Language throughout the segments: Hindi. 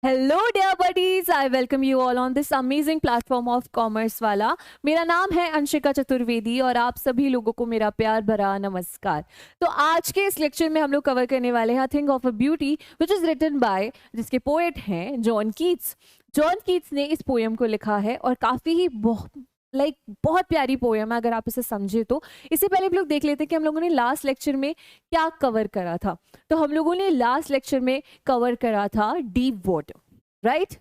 Hello dear buddies, I welcome you all on this amazing platform of commerce वाला। मेरा नाम है अंशिका चतुर्वेदी और आप सभी लोगों को मेरा प्यार भरा नमस्कार। तो आज के इस लेक्चर में हम लोग कवर करने वाले हैं thing of a beauty which is written by, जिसके पोएट हैं जॉन कीट्स। जॉन कीट्स ने इस पोएम को लिखा है और काफ़ी ही बहुत प्यारी पोएम है अगर आप इसे समझे तो। इससे पहले हम लोग देख लेते हैं कि हम लोगों ने लास्ट लेक्चर में क्या कवर करा था। तो हम लोगों ने लास्ट लेक्चर में कवर करा था deep water, right.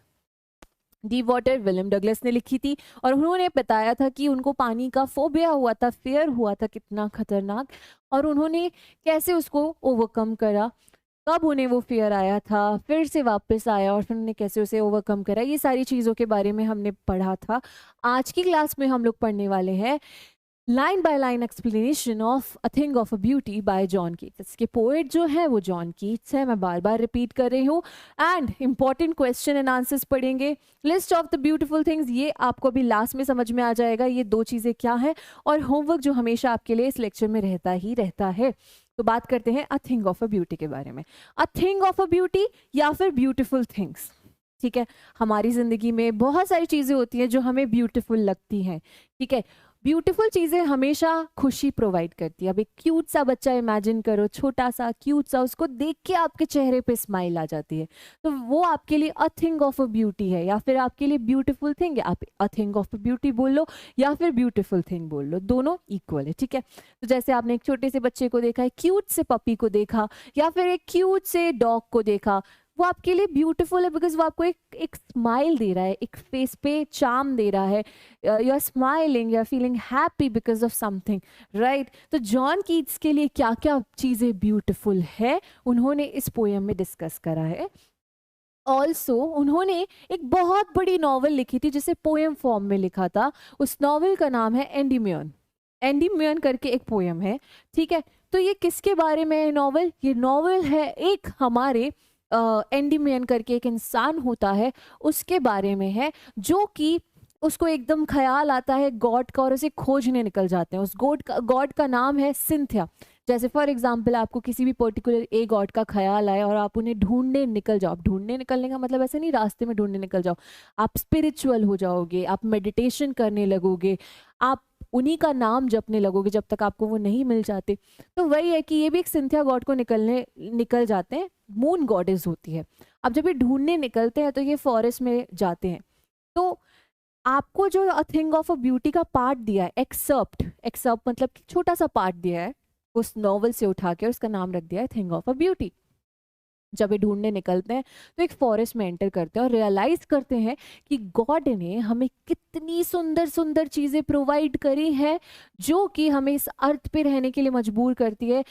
Deep water William Douglas ने लिखी थी और उन्होंने बताया था कि उनको पानी का फोबिया हुआ था, फेयर हुआ था, कितना खतरनाक, और उन्होंने कैसे उसको ओवरकम करा, कब उन्हें वो फियर आया था, फिर से वापस आया और फिर उन्होंने कैसे उसे ओवरकम करा। ये सारी चीज़ों के बारे में हमने पढ़ा था। आज की क्लास में हम लोग पढ़ने वाले हैं line by line explanation of a thing of a beauty bye John Keats. इसके पोएट जो है वो जॉन कीट्स है, मैं बार बार रिपीट कर रही हूँ। And important question and answers पढ़ेंगे। List of the beautiful things, ये आपको अभी लास्ट में समझ में आ जाएगा ये दो चीज़ें क्या है, और होमवर्क जो हमेशा आपके लिए इस लेक्चर में रहता ही रहता है। तो बात करते हैं अ थिंग ऑफ अ ब्यूटी के बारे में। अ थिंग ऑफ अ ब्यूटी या फिर ब्यूटीफुल थिंग्स, ठीक है। हमारी ज़िंदगी में बहुत सारी चीज़ें होती हैं जो हमें ब्यूटीफुल लगती हैं, ठीक है। ब्यूटीफुल चीज़ें हमेशा खुशी प्रोवाइड करती है। अब एक क्यूट सा बच्चा इमेजिन करो, छोटा सा क्यूट सा, उसको देख के आपके चेहरे पे स्माइल आ जाती है, तो वो आपके लिए अ थिंग ऑफ अ ब्यूटी है या फिर आपके लिए ब्यूटीफुल थिंग है। आप अ थिंग ऑफ अ ब्यूटी बोल लो या फिर ब्यूटीफुल थिंग बोल लो, दोनों इक्वल है, ठीक है। तो जैसे आपने एक छोटे से बच्चे को देखा है, क्यूट से पपी को देखा या फिर एक क्यूट से डॉग को देखा, वो आपके लिए ब्यूटीफुल है बिकॉज वो आपको एक स्माइल दे रहा है, एक फेस पे चार्म दे रहा है। You are smiling, you are feeling happy because of something, right. तो जॉन कीट्स के लिए क्या क्या चीज़ें ब्यूटीफुल है उन्होंने इस पोएम में डिस्कस करा है। ऑल्सो उन्होंने एक बहुत बड़ी नॉवल लिखी थी जिसे पोएम फॉर्म में लिखा था। उस नॉवल का नाम है एंडीम्यून। एंडीम्यून करके एक पोएम है, ठीक है। तो ये किसके बारे में है नॉवल? ये नॉवल है एक हमारे एंडीम्यून करके एक इंसान होता है, उसके बारे में है, जो कि उसको एकदम ख्याल आता है गॉड का और उसे खोजने निकल जाते हैं। उस गॉड का नाम है सिंथिया। जैसे फॉर एग्जाम्पल आपको किसी भी पर्टिकुलर ए गॉड का ख्याल आए और आप उन्हें ढूंढने निकल जाओ। आप ढूंढने निकलने का मतलब ऐसे नहीं रास्ते में ढूंढने निकल जाओ, आप स्पिरिचुअल हो जाओगे, आप मेडिटेशन करने लगोगे, आप उन्हीं का नाम जपने लगोगे जब तक आपको वो नहीं मिल जाते। तो वही है कि ये भी एक सिंथिया गॉड को निकल जाते हैं। मून गॉडेस होती है। अब जब ये ढूंढने निकलते हैं तो ये फॉरेस्ट में जाते हैं। तो आपको जो अ थिंग ऑफ अ ब्यूटी का पार्ट दिया है, एक्सर्प्ट, एक्सर्प्ट मतलब कि छोटा सा पार्ट दिया है उस नॉवल से उठा के, उसका नाम रख दिया है थिंग ऑफ अ ब्यूटी। जब ये ढूंढने निकलते हैं तो एक फॉरेस्ट में एंटर करते हैं और रियलाइज करते हैं कि गॉड ने हमें कितनी सुंदर सुंदर चीज़ें प्रोवाइड करी हैं जो कि हमें इस अर्थ पे रहने के लिए मजबूर करती है।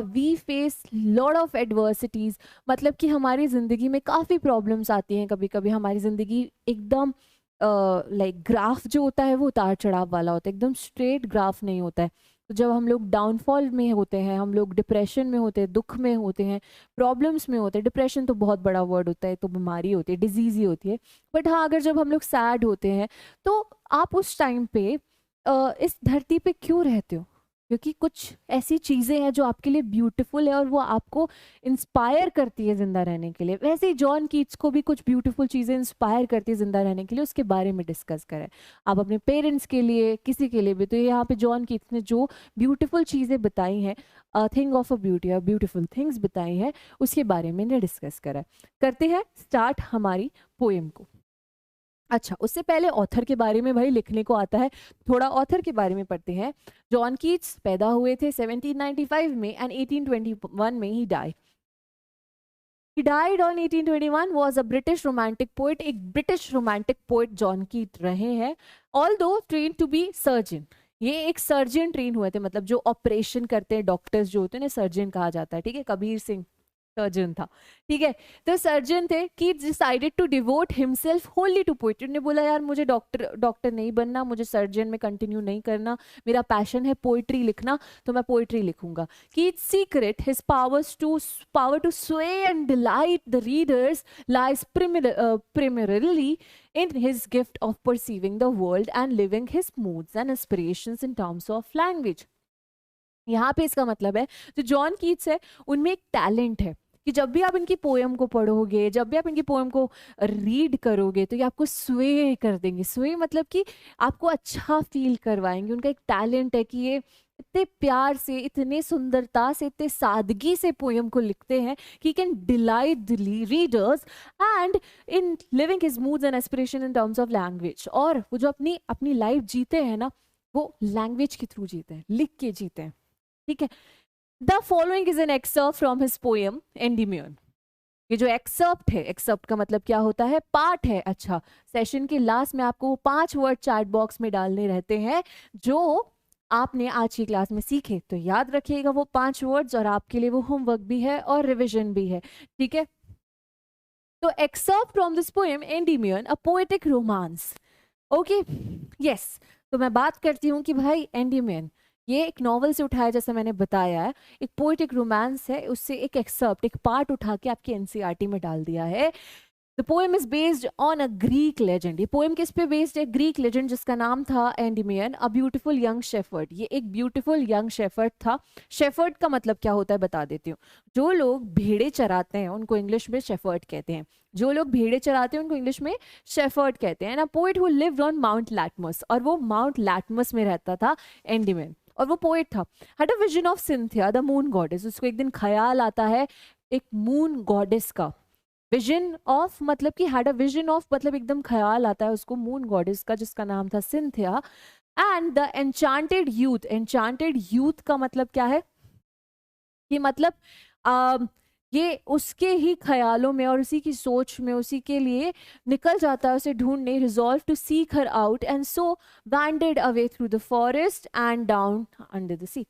We face lot of adversities, मतलब कि हमारी ज़िंदगी में काफ़ी प्रॉब्लम्स आती हैं। कभी कभी हमारी ज़िंदगी एकदम ग्राफ जो होता है वो उतार चढ़ाव वाला होता है, एकदम स्ट्रेट ग्राफ नहीं होता है। तो जब हम लोग डाउनफॉल में होते हैं, हम लोग डिप्रेशन में होते हैं, दुख में होते हैं, प्रॉब्लम्स में होते हैं, डिप्रेशन तो बहुत बड़ा वर्ड होता है, तो बीमारी होती है, डिजीज ही होती है। बट हाँ, अगर जब हम लोग सैड होते हैं तो आप उस टाइम पे इस धरती पे क्यों रहते हो? क्योंकि कुछ ऐसी चीज़ें हैं जो आपके लिए ब्यूटीफुल है और वो आपको इंस्पायर करती है ज़िंदा रहने के लिए। वैसे ही जॉन कीट्स को भी कुछ ब्यूटीफुल चीज़ें इंस्पायर करती है ज़िंदा रहने के लिए, उसके बारे में डिस्कस करें आप अपने पेरेंट्स के लिए, किसी के लिए भी। तो यहाँ पे जॉन कीट्स ने जो ब्यूटीफुल चीज़ें बताई हैं, थिंग ऑफ अ ब्यूटी और ब्यूटीफुल थिंग्स बताई हैं, उसके बारे में डिस्कस करा है। करते हैं स्टार्ट हमारी पोएम को। अच्छा, उससे पहले ऑथर के बारे में भाई लिखने को आता है, थोड़ा ऑथर के बारे में पढ़ते हैं। जॉन कीट्स पैदा हुए थे 1795 में एंड 1821 में ही die. He died on 1821, was a British romantic poet। एक ब्रिटिश रोमांटिक पोएट जॉन कीट रहे हैं। Although trained to be surgeon, ये एक सर्जन ट्रेन हुए थे, मतलब जो ऑपरेशन करते हैं, डॉक्टर्स जो होते हैं ना, सर्जन कहा जाता है, ठीक है। कबीर सिंह सर्जन था, ठीक है। तो सर्जन थे कि decided to devote himself wholly to poetry. ने बोला यार मुझे डॉक्टर डॉक्टर नहीं बनना, मुझे सर्जन में कंटिन्यू नहीं करना, मेरा पैशन है पोइट्री लिखना, तो मैं पोइट्री लिखूंगा। कि it's secret his power to sway and delight the readers lies primarily in his gift of perceiving the world and living his moods and aspirations in terms of language। यहाँ पे इसका मतलब है जो जॉन कीट्स है उनमें एक टैलेंट है कि जब भी आप इनकी पोएम को पढ़ोगे, जब भी आप इनकी पोएम को रीड करोगे, तो ये आपको स्वे कर देंगे। स्वे मतलब कि आपको अच्छा फील करवाएंगे। उनका एक टैलेंट है कि ये इतने प्यार से, इतने सुंदरता से, इतने सादगी से पोएम को लिखते हैं कि can delight the readers and in living his moods and aspiration in terms of language. और वो जो अपनी अपनी लाइफ जीते हैं ना, वो लैंग्वेज के थ्रू जीते हैं, लिख के जीते हैं। ठीक है। The following is an excerpt from his poem Endymion. ये जो एक्सर्प्ट है, एक्सर्प्ट का मतलब क्या होता है? पार्ट है। अच्छा, सेशन के लास्ट में आपको 5 वर्ड चैट बॉक्स में डालने रहते हैं जो आपने आज की क्लास में सीखे। तो याद रखिएगा वो 5 वर्ड्स, और आपके लिए वो होमवर्क भी है और रिविजन भी है। ठीक है। तो excerpt from this poem Endymion, a poetic romance. Okay, yes. तो मैं बात करती हूँ कि भाई एंडीमियन ये एक नॉवल से उठाया, जैसे मैंने बताया है, एक पोएटिक रोमांस है, उससे एक एक्सर्प्ट, एक पार्ट उठा के आपकी एनसीईआरटी में डाल दिया है। The poem is based on a Greek legend. ये पोएम किस पे बेस्ड है? ग्रीक लेजेंड जिसका नाम था Endymion, a beautiful young shepherd. ये एक ब्यूटीफुल यंग शेफर्ड था। शेफर्ड का मतलब क्या होता है बता देती हूँ। जो लोग भेड़े चराते हैं उनको इंग्लिश में शेफर्ड कहते हैं। जो लोग भेड़े चराते हैं उनको इंग्लिश में शेफर्ड कहते हैं। ना poet who lived on Mount Latmus, और वो माउंट लैटमस में रहता था एंडीमियन, और वो पोएट था। Had a vision of Cynthia the moon goddess. उसको एक दिन ख्याल आता है एक मून गॉडेस का। विजन ऑफ मतलब कि हैड अ विजन ऑफ मतलब एकदम ख्याल आता है उसको मून गॉडेस का, जिसका नाम था Cynthia. And the enchanted youth. Enchanted youth का मतलब क्या है? कि मतलब ये उसके ही ख्यालों में और उसी की सोच में, उसी के लिए निकल जाता है उसे ढूंढने। Resolve to seek her out and so wandered away through the forest and down under the sea.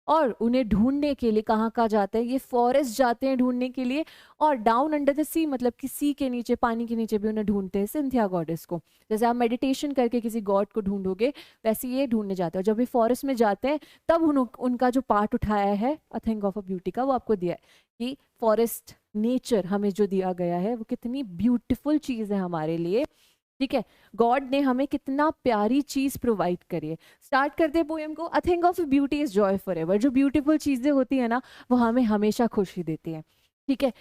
और उन्हें ढूंढने के लिए कहाँ कहाँ जाते हैं? ये फॉरेस्ट जाते हैं ढूंढने के लिए, और डाउन अंडर द सी मतलब कि सी के नीचे, पानी के नीचे भी उन्हें ढूंढते हैं सिंथिया गॉडेस को। जैसे आप मेडिटेशन करके किसी गॉड को ढूंढोगे, वैसे ये ढूंढने जाते हैं। जब ये फॉरेस्ट में जाते हैं तब उनका जो पार्ट उठाया है अ थिंग ऑफ अ ब्यूटी का, वो आपको दिया है कि फॉरेस्ट नेचर हमें जो दिया गया है वो कितनी ब्यूटीफुल चीज़ है हमारे लिए। ठीक है, गॉड ने हमें कितना प्यारी चीज प्रोवाइड करी है। स्टार्ट करते हैं पोएम को। अ thing of beauty is Joy for ever. जो ब्यूटीफुल चीजें होती है ना, वो हमें हमेशा खुशी देती है। ठीक है।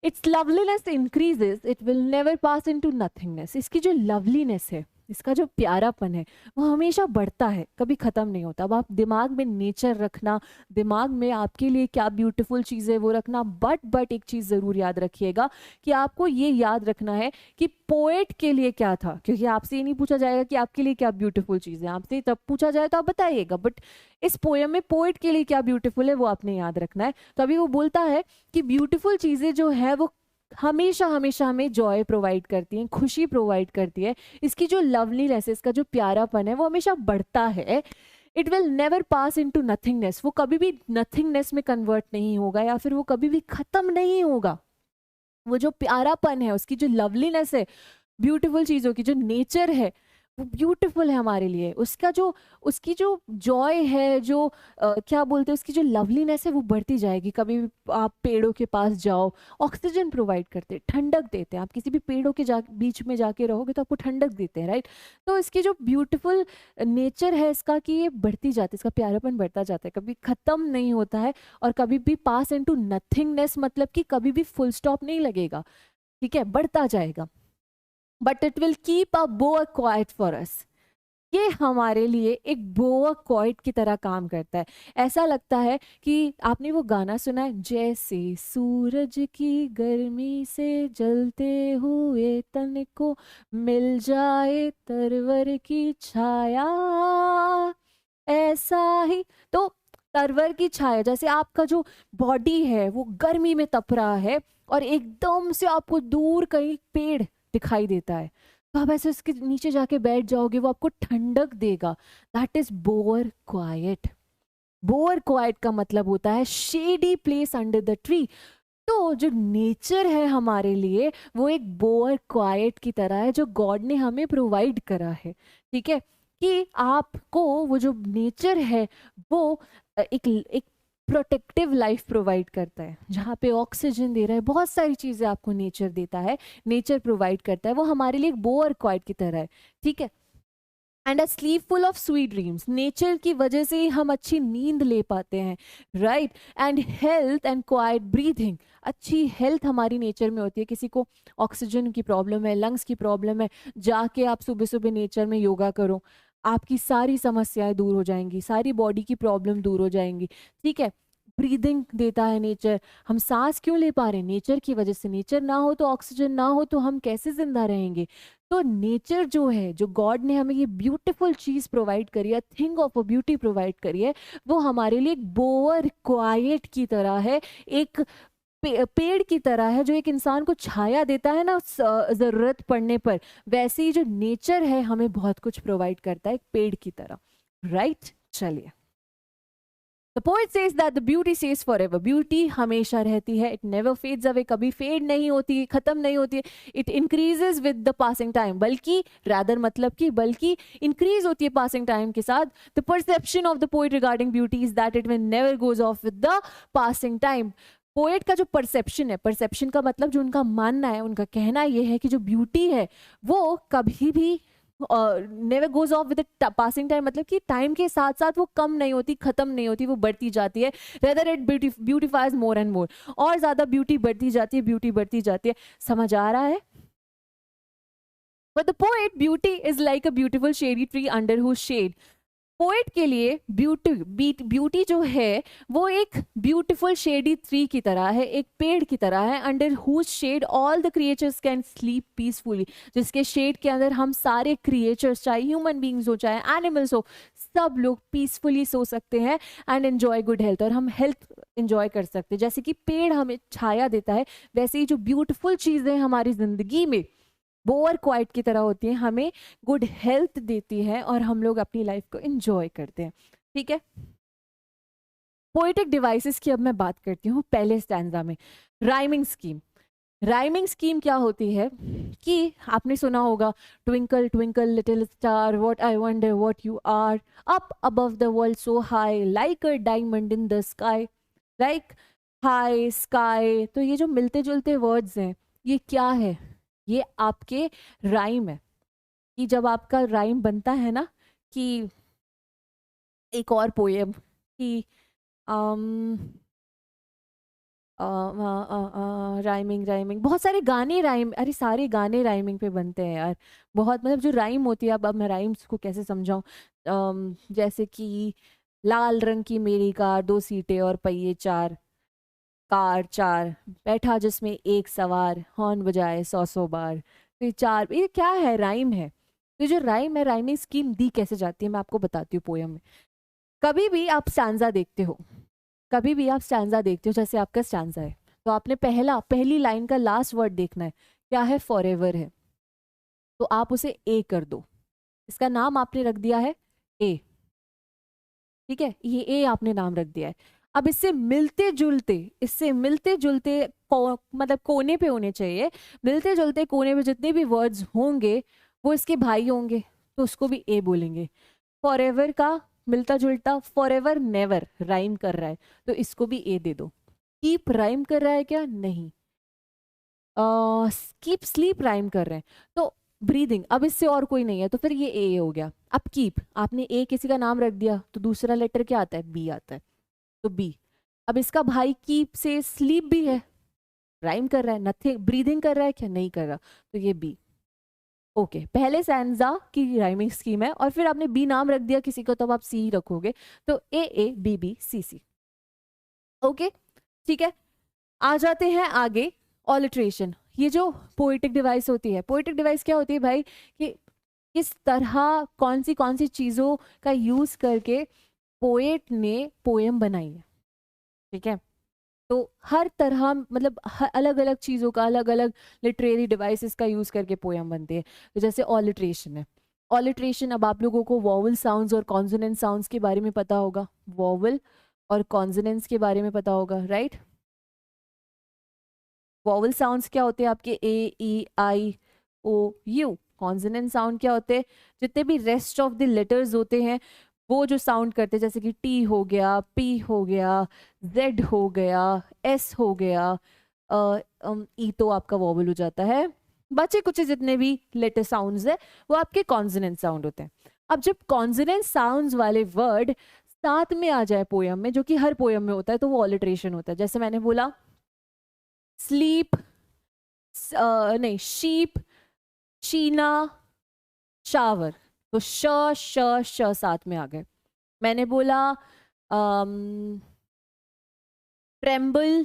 It's loveliness increases, it will never pass into nothingness. इसकी जो लवलीनेस है, इसका जो प्यारापन है, वो हमेशा बढ़ता है, कभी खत्म नहीं होता। अब आप दिमाग में नेचर रखना, दिमाग में आपके लिए क्या ब्यूटीफुल चीज़ है वो रखना, बट एक चीज़ ज़रूर याद रखिएगा कि आपको ये याद रखना है कि पोएट के लिए क्या था। क्योंकि आपसे ये नहीं पूछा जाएगा कि आपके लिए क्या ब्यूटीफुल चीज़ है, आपसे तब पूछा जाए तो आप बताइएगा, बट इस पोएम में पोएट के लिए क्या ब्यूटीफुल है वो आपने याद रखना है। तो अभी वो बोलता है कि ब्यूटीफुल चीज़ें जो है वो हमेशा हमेशा हमें जॉय प्रोवाइड करती हैं, खुशी प्रोवाइड करती है। इसकी जो लवलीनेस है, इसका जो प्यारापन है, वो हमेशा बढ़ता है। It will never pass into nothingness. वो कभी भी नथिंगनेस में कन्वर्ट नहीं होगा, या फिर वो कभी भी खत्म नहीं होगा। वो जो प्यारापन है, उसकी जो लवलीनेस है, ब्यूटीफुल चीज़ों की जो नेचर है, वो ब्यूटीफुल है हमारे लिए। उसकी जो जॉय है, जो क्या बोलते हैं, उसकी जो लवलीनेस है, वो बढ़ती जाएगी। कभी भी आप पेड़ों के पास जाओ, ऑक्सीजन प्रोवाइड करते हैं, ठंडक देते हैं। आप किसी भी पेड़ों के बीच में जाके रहोगे तो आपको ठंडक देते हैं, राइट। तो इसकी जो ब्यूटीफुल नेचर है इसका, कि ये बढ़ती जाती है, इसका प्यारापन बढ़ता जाता है, कभी ख़त्म नहीं होता है, और कभी भी पास इनटू नथिंगनेस मतलब कि कभी भी फुल स्टॉप नहीं लगेगा। ठीक है, बढ़ता जाएगा। But it will keep a बोअ क्वाइट फॉर अस। ये हमारे लिए एक बोअ क्वाइट की तरह काम करता है। ऐसा लगता है कि आपने वो गाना सुना है, जैसे सूरज की गर्मी से जलते हुए तन को मिल जाए तरवर की छाया, ऐसा ही। तो तरवर की छाया, जैसे आपका जो बॉडी है वो गर्मी में तप रहा है, और एकदम से आपको दूर कहीं पेड़ दिखाई देता है, तो आप ऐसे उसके नीचे जाके बैठ जाओगे, वो आपको ठंडक देगा। That is bower quiet. Bower quiet का मतलब होता है shady place under the tree. तो जो नेचर है हमारे लिए, वो एक बोअर क्वाइट की तरह है, जो गॉड ने हमें प्रोवाइड करा है। ठीक है, कि आपको वो जो नेचर है वो एक प्रोटेक्टिव लाइफ प्रोवाइड करता है, जहाँ पे ऑक्सीजन दे रहा है, बहुत सारी चीज़ें आपको नेचर देता है, नेचर प्रोवाइड करता है। वो हमारे लिए एक बोअर क्वाइट की तरह है। ठीक है, and a slip full of sweet dreams, nature की वजह से ही हम अच्छी नींद ले पाते हैं, right. And health and quite breathing, अच्छी हेल्थ हमारी नेचर में होती है। किसी को ऑक्सीजन की प्रॉब्लम है, लंग्स की प्रॉब्लम है, जाके आप सुबह सुबह नेचर में योगा करो, आपकी सारी समस्याएं दूर हो जाएंगी, सारी बॉडी की प्रॉब्लम दूर हो जाएंगी, ठीक है। ब्रीदिंग देता है नेचर, हम सांस क्यों ले पा रहे हैं? नेचर की वजह से। नेचर ना हो तो, ऑक्सीजन ना हो तो हम कैसे जिंदा रहेंगे? तो नेचर जो है, जो गॉड ने हमें ये ब्यूटीफुल चीज प्रोवाइड करी है, thing of a beauty provide करी है, वो हमारे लिए एक बोअर क्वाइट की तरह है, एक पेड़ की तरह है, जो एक इंसान को छाया देता है ना जरूरत पड़ने पर। वैसे ही जो नेचर है हमें बहुत कुछ प्रोवाइड करता है, एक पेड़ की तरह, राइट। चलिए, The poet says that the beauty stays forever. Beauty हमेशा रहती है, it never fades away, कभी फेड नहीं होती, खत्म नहीं होती, it increases with the passing time, बल्कि rather मतलब कि बल्कि increase होती है passing time के साथ. The perception of the poet regarding beauty is that it will never goes off with the passing time. Poet का जो परसेप्शन है, परसेप्शन का मतलब जो उनका मानना है, उनका कहना यह है कि जो ब्यूटी है वो कभी भी never goes off with passing time, मतलब कि टाइम के साथ साथ वो कम नहीं होती, खत्म नहीं होती, वो बढ़ती जाती है। Rather it beautifies more and more, और ज्यादा ब्यूटी बढ़ती जाती है, ब्यूटी बढ़ती जाती है। समझ आ रहा है? But the poet, beauty is like a beautiful shady tree under whose shade. Poet के लिए ब्यूटी जो है वो एक ब्यूटीफुल शेडी ट्री की तरह है, एक पेड़ की तरह है, under whose shade all the creatures can sleep peacefully, जिसके शेड के अंदर हम सारे क्रिएचर्स, चाहे ह्यूमन बींग्स हो चाहे एनिमल्स हो, सब लोग पीसफुली सो सकते हैं एंड एंजॉय गुड हेल्थ, और हम हेल्थ एंजॉय कर सकते हैं। जैसे कि पेड़ हमें छाया देता है, वैसे ही जो ब्यूटीफुल चीजें हमारी जिंदगी में बोअर क्वाइट की तरह होती है, हमें गुड हेल्थ देती है और हम लोग अपनी लाइफ को एंजॉय करते हैं, ठीक है। पोएटिक डिवाइसेस की अब मैं बात करती हूँ पहले स्टैंजा में। राइमिंग स्कीम, राइमिंग स्कीम क्या होती है कि आपने सुना होगा, twinkle twinkle little star what I wonder what you are, up above the world so high like a diamond in the sky, like high sky. तो ये जो मिलते जुलते वर्ड्स हैं, ये क्या है? ये आपके राइम है, कि जब आपका राइम बनता है ना, कि एक और पोएम कि राइमिंग राइमिंग, बहुत सारे गाने राइम, अरे सारे गाने राइमिंग पे बनते हैं यार, बहुत, मतलब जो राइम होती है, अब मैं राइम्स को कैसे समझाऊं, जैसे कि लाल रंग की मेरी कार, दो सीटें और पहिए चार, कार चार, बैठा जिसमें एक सवार, हॉर्न बजाए सौ सौ बार। तो ये चार, ये क्या है? राइम है। तो जो राइम है, राइमिंग स्कीम दी कैसे जाती है मैं आपको बताती हूँ पोयम में। कभी भी आप स्टैंजा देखते हो, कभी भी आप स्टैंजा देखते हो, जैसे आपका स्टैंजा है, तो आपने पहली लाइन का लास्ट वर्ड देखना है, क्या है? फॉरएवर है, तो आप उसे ए कर दो, इसका नाम आपने रख दिया है ए, ठीक है, ये ए आपने नाम रख दिया है। अब इससे मिलते जुलते मतलब कोने पे होने चाहिए, मिलते जुलते कोने पे जितने भी वर्ड्स होंगे वो इसके भाई होंगे, तो उसको भी ए बोलेंगे। फॉरएवर का मिलता जुलता, फॉरएवर नेवर राइम कर रहा है, तो इसको भी ए दे दो। कीप राइम कर रहा है क्या? नहीं। कीप स्लीप राइम कर रहे हैं, तो ब्रीदिंग, अब इससे और कोई नहीं है, तो फिर ये ए हो गया। अब कीप, आपने ए किसी का नाम रख दिया, तो दूसरा लेटर क्या आता है? बी आता है, तो बी। अब इसका भाई कीप से स्लीप भी है, राइम कर रहा है, नथिंग, ब्रीदिंग कर रहा है क्या? नहीं कर रहा, तो ये बी। ओके, पहले सैंजा की राइमिंग स्कीम है, और फिर आपने बी नाम रख दिया किसी को, तो अब आप सी रखोगे, तो A B B C C. Okay, ठीक है। आ जाते हैं आगे, ऑलिट्रेशन। ये जो पोएटिक डिवाइस होती है, पोएटिक डिवाइस क्या होती है भाई, कि किस तरह कौन सी चीजों का यूज करके पोएट ने पोएम बनाई है, ठीक है। तो हर तरह, मतलब अलग अलग चीजों का, अलग अलग लिटरेरी डिवाइसेस का यूज करके पोएम बनती है। तो जैसे ऑलिट्रेशन है, ऑलिट्रेशन, अब आप लोगों को वॉवल साउंड्स और कॉन्सोनेंट साउंड्स के बारे में पता होगा, वॉवल और कॉन्सोनेंट्स के बारे में पता होगा, राइट। वॉवल साउंड्स क्या होते हैं आपके? ए ई आई ओ यू। कॉन्सोनेंट साउंड क्या होते हैं? जितने भी रेस्ट ऑफ द लेटर्स होते हैं वो जो साउंड करते हैं, जैसे कि टी हो गया, पी हो गया, जेड हो गया, एस हो गया, ई तो आपका वॉवल हो जाता है। बचे कुछ जितने भी लेटर साउंड्स है वो आपके कॉन्सोनेंट साउंड होते हैं। अब जब कॉन्सोनेंट साउंड्स वाले वर्ड साथ में आ जाए पोयम में, जो कि हर पोयम में होता है, तो वो ऑलिट्रेशन होता है। जैसे मैंने बोला स्लीप, नहीं, शीप, चीना, शावर, तो श श श साथ में आ गए। मैंने बोला ट्रेम्बल,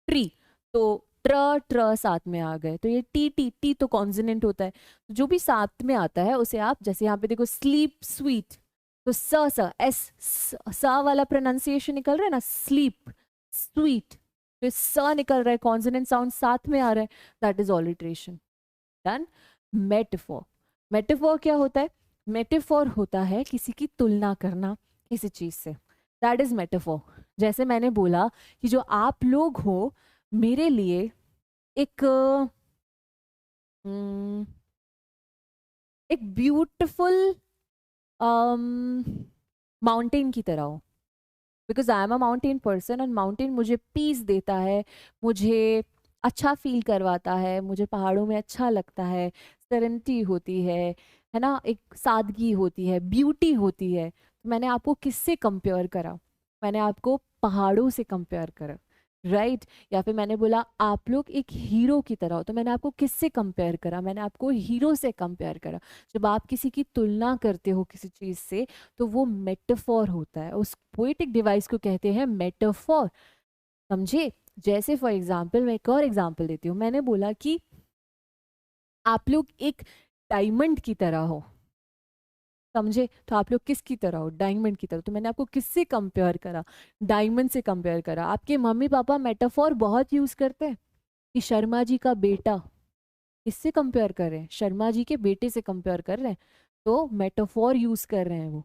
ट्री, तो ट्र ट्र साथ में आ गए। तो ये टी टी टी तो कॉन्सोनेंट होता है, तो जो भी साथ में आता है उसे आप, जैसे यहाँ पे देखो स्लीप स्वीट, तो स स एस सा वाला प्रोनाउंसिएशन निकल रहा है ना, स्लीप स्वीट, तो स निकल रहा है, कॉन्सोनेंट साउंड साथ में आ रहा है, that is alliteration. Done. Metaphor, metaphor क्या होता है? मेटाफोर होता है किसी की तुलना करना किसी चीज से, दैट इज मेटाफोर। जैसे मैंने बोला कि जो आप लोग हो मेरे लिए एक एक ब्यूटिफुल माउंटेन की तरह हो, because I am a mountain person, और माउंटेन मुझे पीस देता है, मुझे अच्छा फील करवाता है, मुझे पहाड़ों में अच्छा लगता है, सेरेनिटी होती है ना, एक सादगी होती है, ब्यूटी होती है। तो मैंने आपको किससे कंपेयर करा? मैंने आपको पहाड़ों से कंपेयर करा, राइट? या फिर मैंने बोला आप लोग एक हीरो की तरह हो, तो मैंने आपको किससे कंपेयर करा? मैंने आपको हीरो से कंपेयर करा। जब आप किसी की तुलना करते हो किसी चीज से, तो वो मेटाफोर होता है, उस पोएटिक डिवाइस को कहते हैं मेटाफोर, समझे? जैसे फॉर एग्जाम्पल, मैं एक और एग्जाम्पल देती हूँ। मैंने बोला कि आप लोग एक डायमंड की तरह हो, समझे? तो आप लोग किसकी तरह हो? डायमंड की तरह। तो मैंने आपको किससे कंपेयर करा? डायमंड से कंपेयर करा। आपके मम्मी पापा मेटाफोर बहुत यूज करते हैं कि शर्मा जी का बेटा, किससे कंपेयर कर रहे हैं? शर्मा जी के बेटे से कंपेयर कर रहे हैं, तो मेटाफोर यूज कर रहे हैं वो,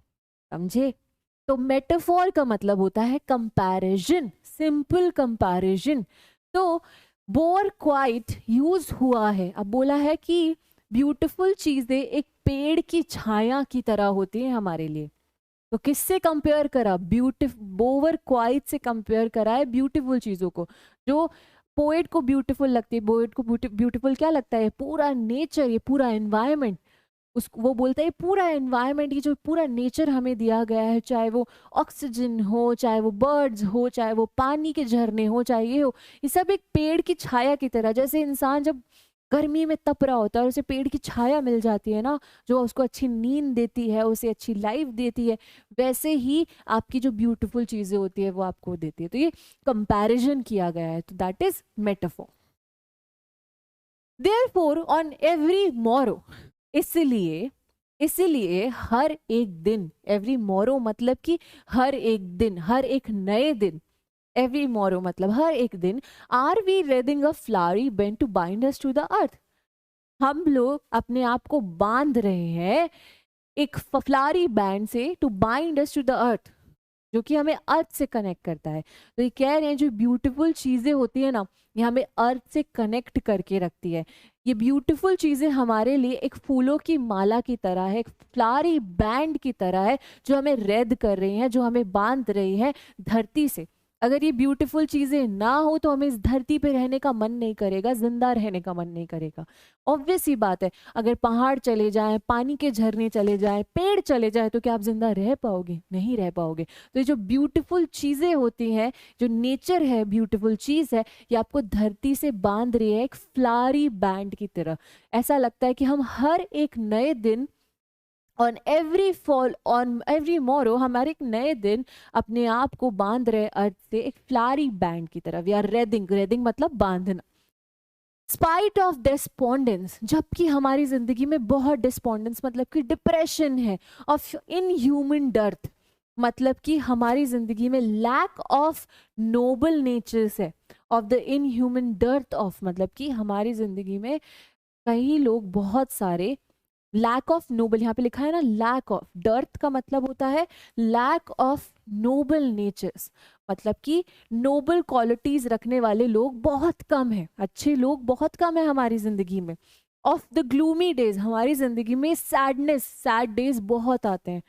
समझे? तो मेटाफोर का मतलब होता है कंपैरिजन, सिंपल कंपैरिजन। तो बोर क्वाइट यूज हुआ है, अब बोला है कि ब्यूटीफुल चीजें एक पेड़ की छाया की तरह होती है हमारे लिए। तो किससे कंपेयर करा? ब्यूटीफुल, बोवर क्वाइट से कंपेयर करा है ब्यूटीफुल चीजों को। जो पोएट को ब्यूटीफुल लगती है, पोएट को ब्यूटीफुल क्या लगता है? पूरा नेचर, ये पूरा एनवायरनमेंट, उस वो बोलता है पूरा एनवायरनमेंट, ये जो पूरा नेचर हमें दिया गया है, चाहे वो ऑक्सीजन हो, चाहे वो बर्ड्स हो, चाहे वो पानी के झरने हो, चाहे ये हो, ये सब एक पेड़ की छाया की तरह। जैसे इंसान जब गर्मी में तप रहा होता है और उसे पेड़ की छाया मिल जाती है ना, जो उसको अच्छी नींद देती है, उसे अच्छी लाइफ देती है, वैसे ही आपकी जो ब्यूटीफुल चीजें होती है वो आपको देती है। तो ये कंपैरिजन किया गया है, तो that is metaphor. Therefore on every Morrow, इसलिए इसलिए हर एक दिन, एवरी मोरो मतलब कि हर एक दिन, हर एक नए दिन, एवरी मोरो मतलब हर एक दिन, are we raiding a flowery band to bind us to the earth, हम लोग अपने आप को बांध रहे हैं एक फ्लावरी बैंड से, to bind us to the earth, जो कि हमें अर्थ से कनेक्ट करता है। तो ये कह रहे हैं जो ब्यूटीफुल चीजें होती है ना, ये हमें अर्थ से कनेक्ट करके रखती है। ये ब्यूटीफुल चीजें हमारे लिए एक फूलों की माला की तरह है, एक फ्लावरी बैंड की तरह है, जो हमें रेद कर रही है, जो हमें बांध रही है धरती से। अगर ये ब्यूटीफुल चीजें ना हो तो हमें इस धरती पे रहने का मन नहीं करेगा, जिंदा रहने का मन नहीं करेगा। ऑब्वियस ही बात है, अगर पहाड़ चले जाएं, पानी के झरने चले जाएं, पेड़ चले जाए, तो क्या आप जिंदा रह पाओगे? नहीं रह पाओगे। तो ये जो ब्यूटीफुल चीजें होती हैं, जो नेचर है ब्यूटीफुल चीज है, ये आपको धरती से बांध रही है एक फ्लावरी बैंड की तरह। ऐसा लगता है कि हम हर एक नए दिन, on every fall, on every मोरो, हमारे एक नए दिन अपने आप को बांध रहे अर्थ से एक फ्लावरी बैंड की तरह। वी आर रेडिंग, रेडिंग मतलब बांधना। स्पाइट ऑफ डिस्पोंडेंस, जबकि हमारी जिंदगी में बहुत डिस्पोंडेंस मतलब कि डिप्रेशन है, ऑफ इन ह्यूमन डर्थ मतलब कि हमारी जिंदगी में लैक ऑफ नोबल नेचर्स है, of the in human dearth of मतलब कि हमारी जिंदगी में कई लोग, बहुत सारे, लैक ऑफ नोबल, यहाँ पे लिखा है ना, लैक ऑफ, डर्थ का मतलब होता है लैक ऑफ नोबल नेचर्स, मतलब कि नोबल क्वालिटीज रखने वाले लोग बहुत कम है, अच्छे लोग बहुत कम है हमारी जिंदगी में। ऑफ द ग्लूमी डेज, हमारी जिंदगी में सैडनेस, सैड डेज बहुत आते हैं,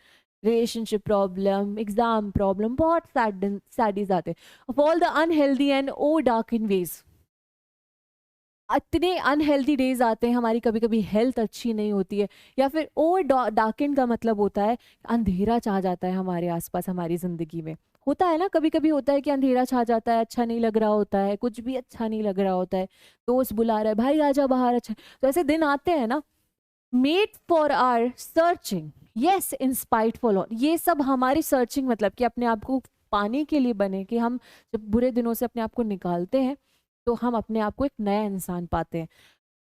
रिलेशनशिप प्रॉब्लम, एग्जाम प्रॉब्लम, बहुत सैड डेज आते हैं। Of all the unhealthy and o darkened ways, इतने अनहेल्दी डेज आते हैं, हमारी कभी कभी हेल्थ अच्छी नहीं होती है, या फिर ओवर डार्कन का मतलब होता है अंधेरा छा जाता है हमारे आसपास, हमारी ज़िंदगी में होता है ना, कभी कभी होता है कि अंधेरा छा जाता है, अच्छा नहीं लग रहा होता है, कुछ भी अच्छा नहीं लग रहा होता है, दोस्त बुला रहा है भाई आजा बाहर, अच्छा, तो ऐसे दिन आते हैं ना। Made for our searching, yes in spite for, ये सब हमारी सर्चिंग मतलब कि अपने आप को पाने के लिए बने, कि हम जब बुरे दिनों से अपने आप को निकालते हैं तो हम अपने आप को एक नया इंसान पाते हैं।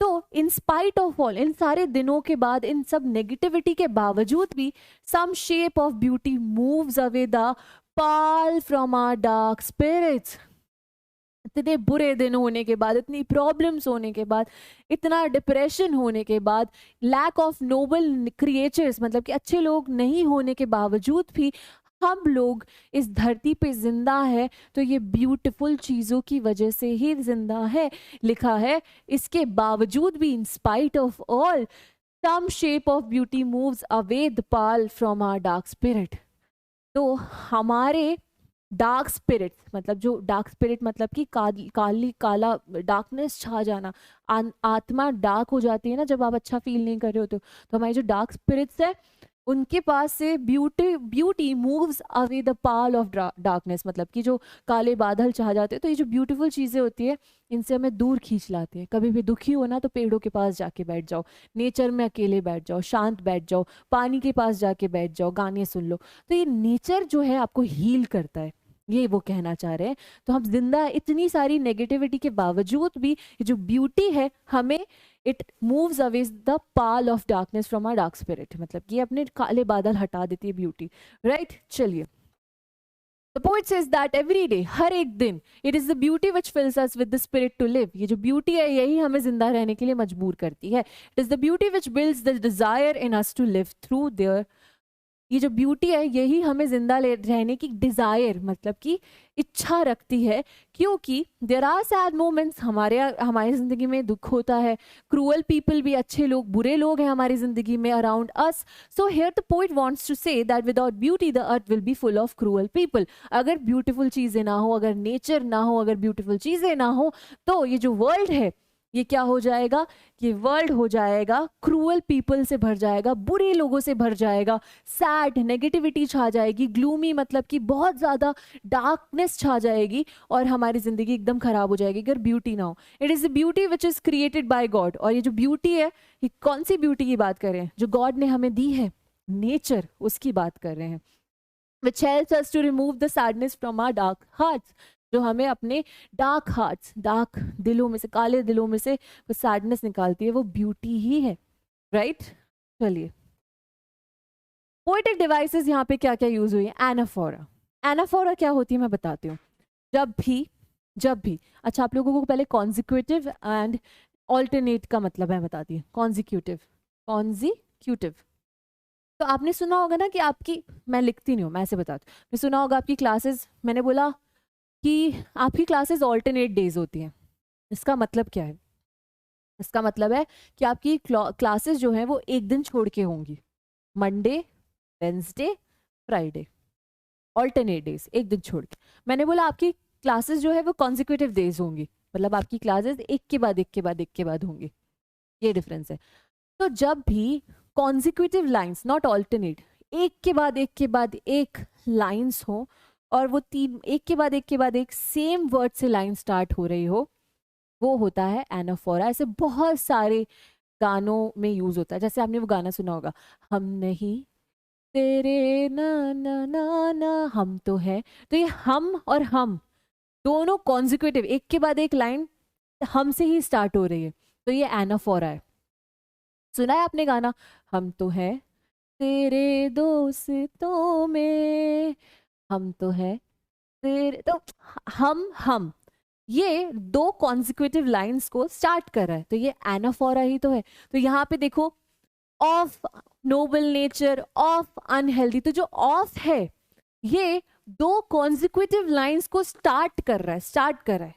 तो इन स्पाइट ऑफ ऑल, इन सारे दिनों के बाद, इन सब नेगेटिविटी के बावजूद भी, some shape of beauty moves away the pall from our dark spirits. इतने बुरे दिन होने के बाद, इतनी प्रॉब्लम्स होने के बाद, इतना डिप्रेशन होने के बाद, लैक ऑफ नोबल क्रिएचर्स मतलब कि अच्छे लोग नहीं होने के बावजूद भी हम लोग इस धरती पे जिंदा है, तो ये ब्यूटीफुल चीज़ों की वजह से ही जिंदा है। लिखा है इसके बावजूद भी, in spite of all some shape of beauty moves away the pall from our dark spirit. तो हमारे डार्क स्पिरिट मतलब, जो डार्क स्पिरिट मतलब कि काला डार्कनेस छा जाना, आत्मा डार्क हो जाती है ना जब आप अच्छा फील नहीं कर रहे होते तो हमारे जो डार्क स्पिरिट्स है उनके पास से beauty moves away the pall of darkness, मतलब कि जो काले बादल छा जाते हैं, तो ये जो ब्यूटीफुल चीज़ें होती है इनसे हमें दूर खींच लाती है। कभी भी दुखी हो ना तो पेड़ों के पास जाके बैठ जाओ, नेचर में अकेले बैठ जाओ, शांत बैठ जाओ, पानी के पास जाके बैठ जाओ, गाने सुन लो, तो ये नेचर जो है आपको हील करता है, ये वो कहना चाह रहे हैं। तो हम जिंदा, इतनी सारी नेगेटिविटी के बावजूद भी ये जो ब्यूटी है हमें, it moves away the pall of darkness from our dark spirit, मतलब कि अपने काले बादल हटा देती है ब्यूटी, राइट। चलिए, The poet says that every day, हर एक दिन, it is the beauty which fills us with the spirit to live. ये जो beauty है यही हमें जिंदा रहने के लिए मजबूर करती है. It is the beauty which builds the desire in us to live through their, ये जो ब्यूटी है यही हमें जिंदा रहने की डिज़ायर मतलब कि इच्छा रखती है, क्योंकि देयर आर सैड मोमेंट्स, हमारी ज़िंदगी में दुख होता है, क्रूअल पीपल भी, अच्छे लोग बुरे लोग हैं हमारी ज़िंदगी में around us. So here the poet wants to say that without beauty the earth will be full of cruel people. अगर ब्यूटीफुल चीज़ें ना हो, अगर नेचर ना हो, अगर ब्यूटीफुल चीज़ें ना हो, तो ये जो वर्ल्ड है ये क्या हो जाएगा, ये वर्ल्ड हो जाएगा क्रूअल पीपल से भर जाएगा, बुरे लोगों से भर जाएगा, सैड, नेगेटिविटी छा जाएगी, ग्लूमी मतलब कि बहुत ज़्यादा डार्कनेस छा जाएगी और हमारी ज़िंदगी एकदम ख़राब हो जाएगी अगर ब्यूटी ना हो। It is the beauty which is created by God. और ये जो ब्यूटी है, ये कौन सी ब्यूटी की बात कर रहे हैं, जो गॉड ने हमें दी है, नेचर, उसकी बात कर रहे हैं। Which helps us to remove the sadness from our dark hearts, जो हमें अपने डार्क हार्ट्स, डार्क दिलों में से, काले दिलों में से वो सैडनेस निकालती है, वो ब्यूटी ही है, राइट। चलिए, पोएटिक डिवाइसेस यहाँ पे क्या क्या यूज हुई है। एनाफोरा, एनाफोरा क्या होती है मैं बताती हूँ। जब भी अच्छा, आप लोगों को पहले कॉन्जिक्यूटिव एंड ऑल्टरनेट का मतलब है बताती है। कॉन्जिक्यूटिव तो आपने सुना होगा ना कि आपकी, मैं लिखती नहीं हूँ, मैं ऐसे बताती हूँ, आपने सुना होगा आपकी क्लासेस, मैंने बोला कि आपकी क्लासेस ऑल्टरनेट डेज होती हैं। इसका मतलब क्या है, इसका मतलब है कि आपकी क्लासेस जो हैं वो एक दिन छोड़ के होंगी, Monday, Wednesday, Friday, alternate days, एक दिन छोड़ के। मैंने बोला आपकी क्लासेस जो है वो कॉन्जिक्यूटिव डेज होंगी, मतलब आपकी क्लासेस एक के बाद एक के बाद एक के बाद होंगी, ये डिफरेंस है। तो जब भी कॉन्जिक्यूटिव लाइन्स, नॉट ऑल्टरनेट, एक के बाद एक लाइन्स हो और वो तीन एक के बाद एक सेम वर्ड से लाइन स्टार्ट हो रही हो, वो होता है एनाफोरा। ऐसे बहुत सारे गानों में यूज होता है, जैसे आपने वो गाना सुना होगा, हम नहीं तेरे ना ना ना ना हम तो है। तो ये हम और हम दोनों कॉन्जिक्यूटिव, एक के बाद एक लाइन हम से ही स्टार्ट हो रही है, तो ये एनाफोरा है। सुना है आपने गाना, हम तो है तेरे दोस्तों में, हम तो है तेरे, तो हम ये दो कॉन्जिक्यूटिव लाइंस को स्टार्ट कर रहा है, तो ये एनाफोरा ही तो है। तो यहाँ पे देखो, of noble nature, of unhealthy, तो जो ऑफ है ये दो कॉन्जिक्यूटिव लाइंस को स्टार्ट कर रहा है,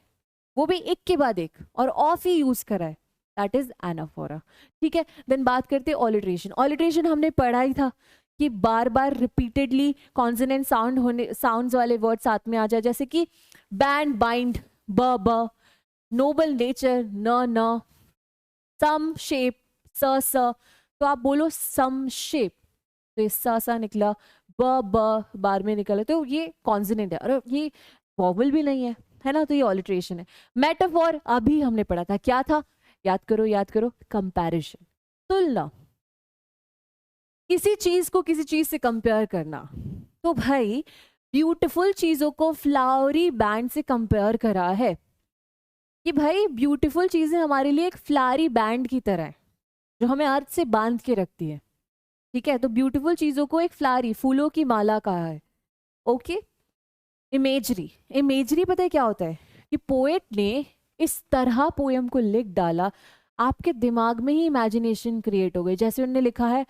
वो भी एक के बाद एक, और ऑफ ही यूज कर रहा है, दैट इज एनाफोरा। ठीक है, देन बात करते हैं ऑलिट्रेशन। ऑलिट्रेशन हमने पढ़ा ही था कि बार बार रिपीटेडली कॉन्सोनेंट साउंड होने, साउंड्स वाले वर्ड साथ में आ जाए, जैसे कि बैंड, बाइंड, ब, नोबल नेचर, न, सम शेप, स, तो आप बोलो सम शेप, तो ये सा निकला, ब बार में निकला, तो ये कॉन्सोनेंट है और ये वॉवल भी नहीं है ना, तो ये ऑलिट्रेशन है। मेटाफॉर अभी हमने पढ़ा था, क्या था, याद करो, कंपैरिजन, तुलना, किसी चीज को किसी चीज से कंपेयर करना। तो भाई ब्यूटीफुल चीजों को फ्लावरी बैंड से कंपेयर करा है कि भाई ब्यूटीफुल चीजें हमारे लिए एक फ्लावरी बैंड की तरह है जो हमें अर्थ से बांध के रखती है, ठीक है। तो ब्यूटीफुल चीजों को एक फ्लावरी, फूलों की माला कहा है, ओके। इमेजरी, इमेजरी पता है क्या होता है कि पोएट ने इस तरह पोयम को लिख डाला, आपके दिमाग में ही इमेजिनेशन क्रिएट हो गई। जैसे उन्होंने लिखा है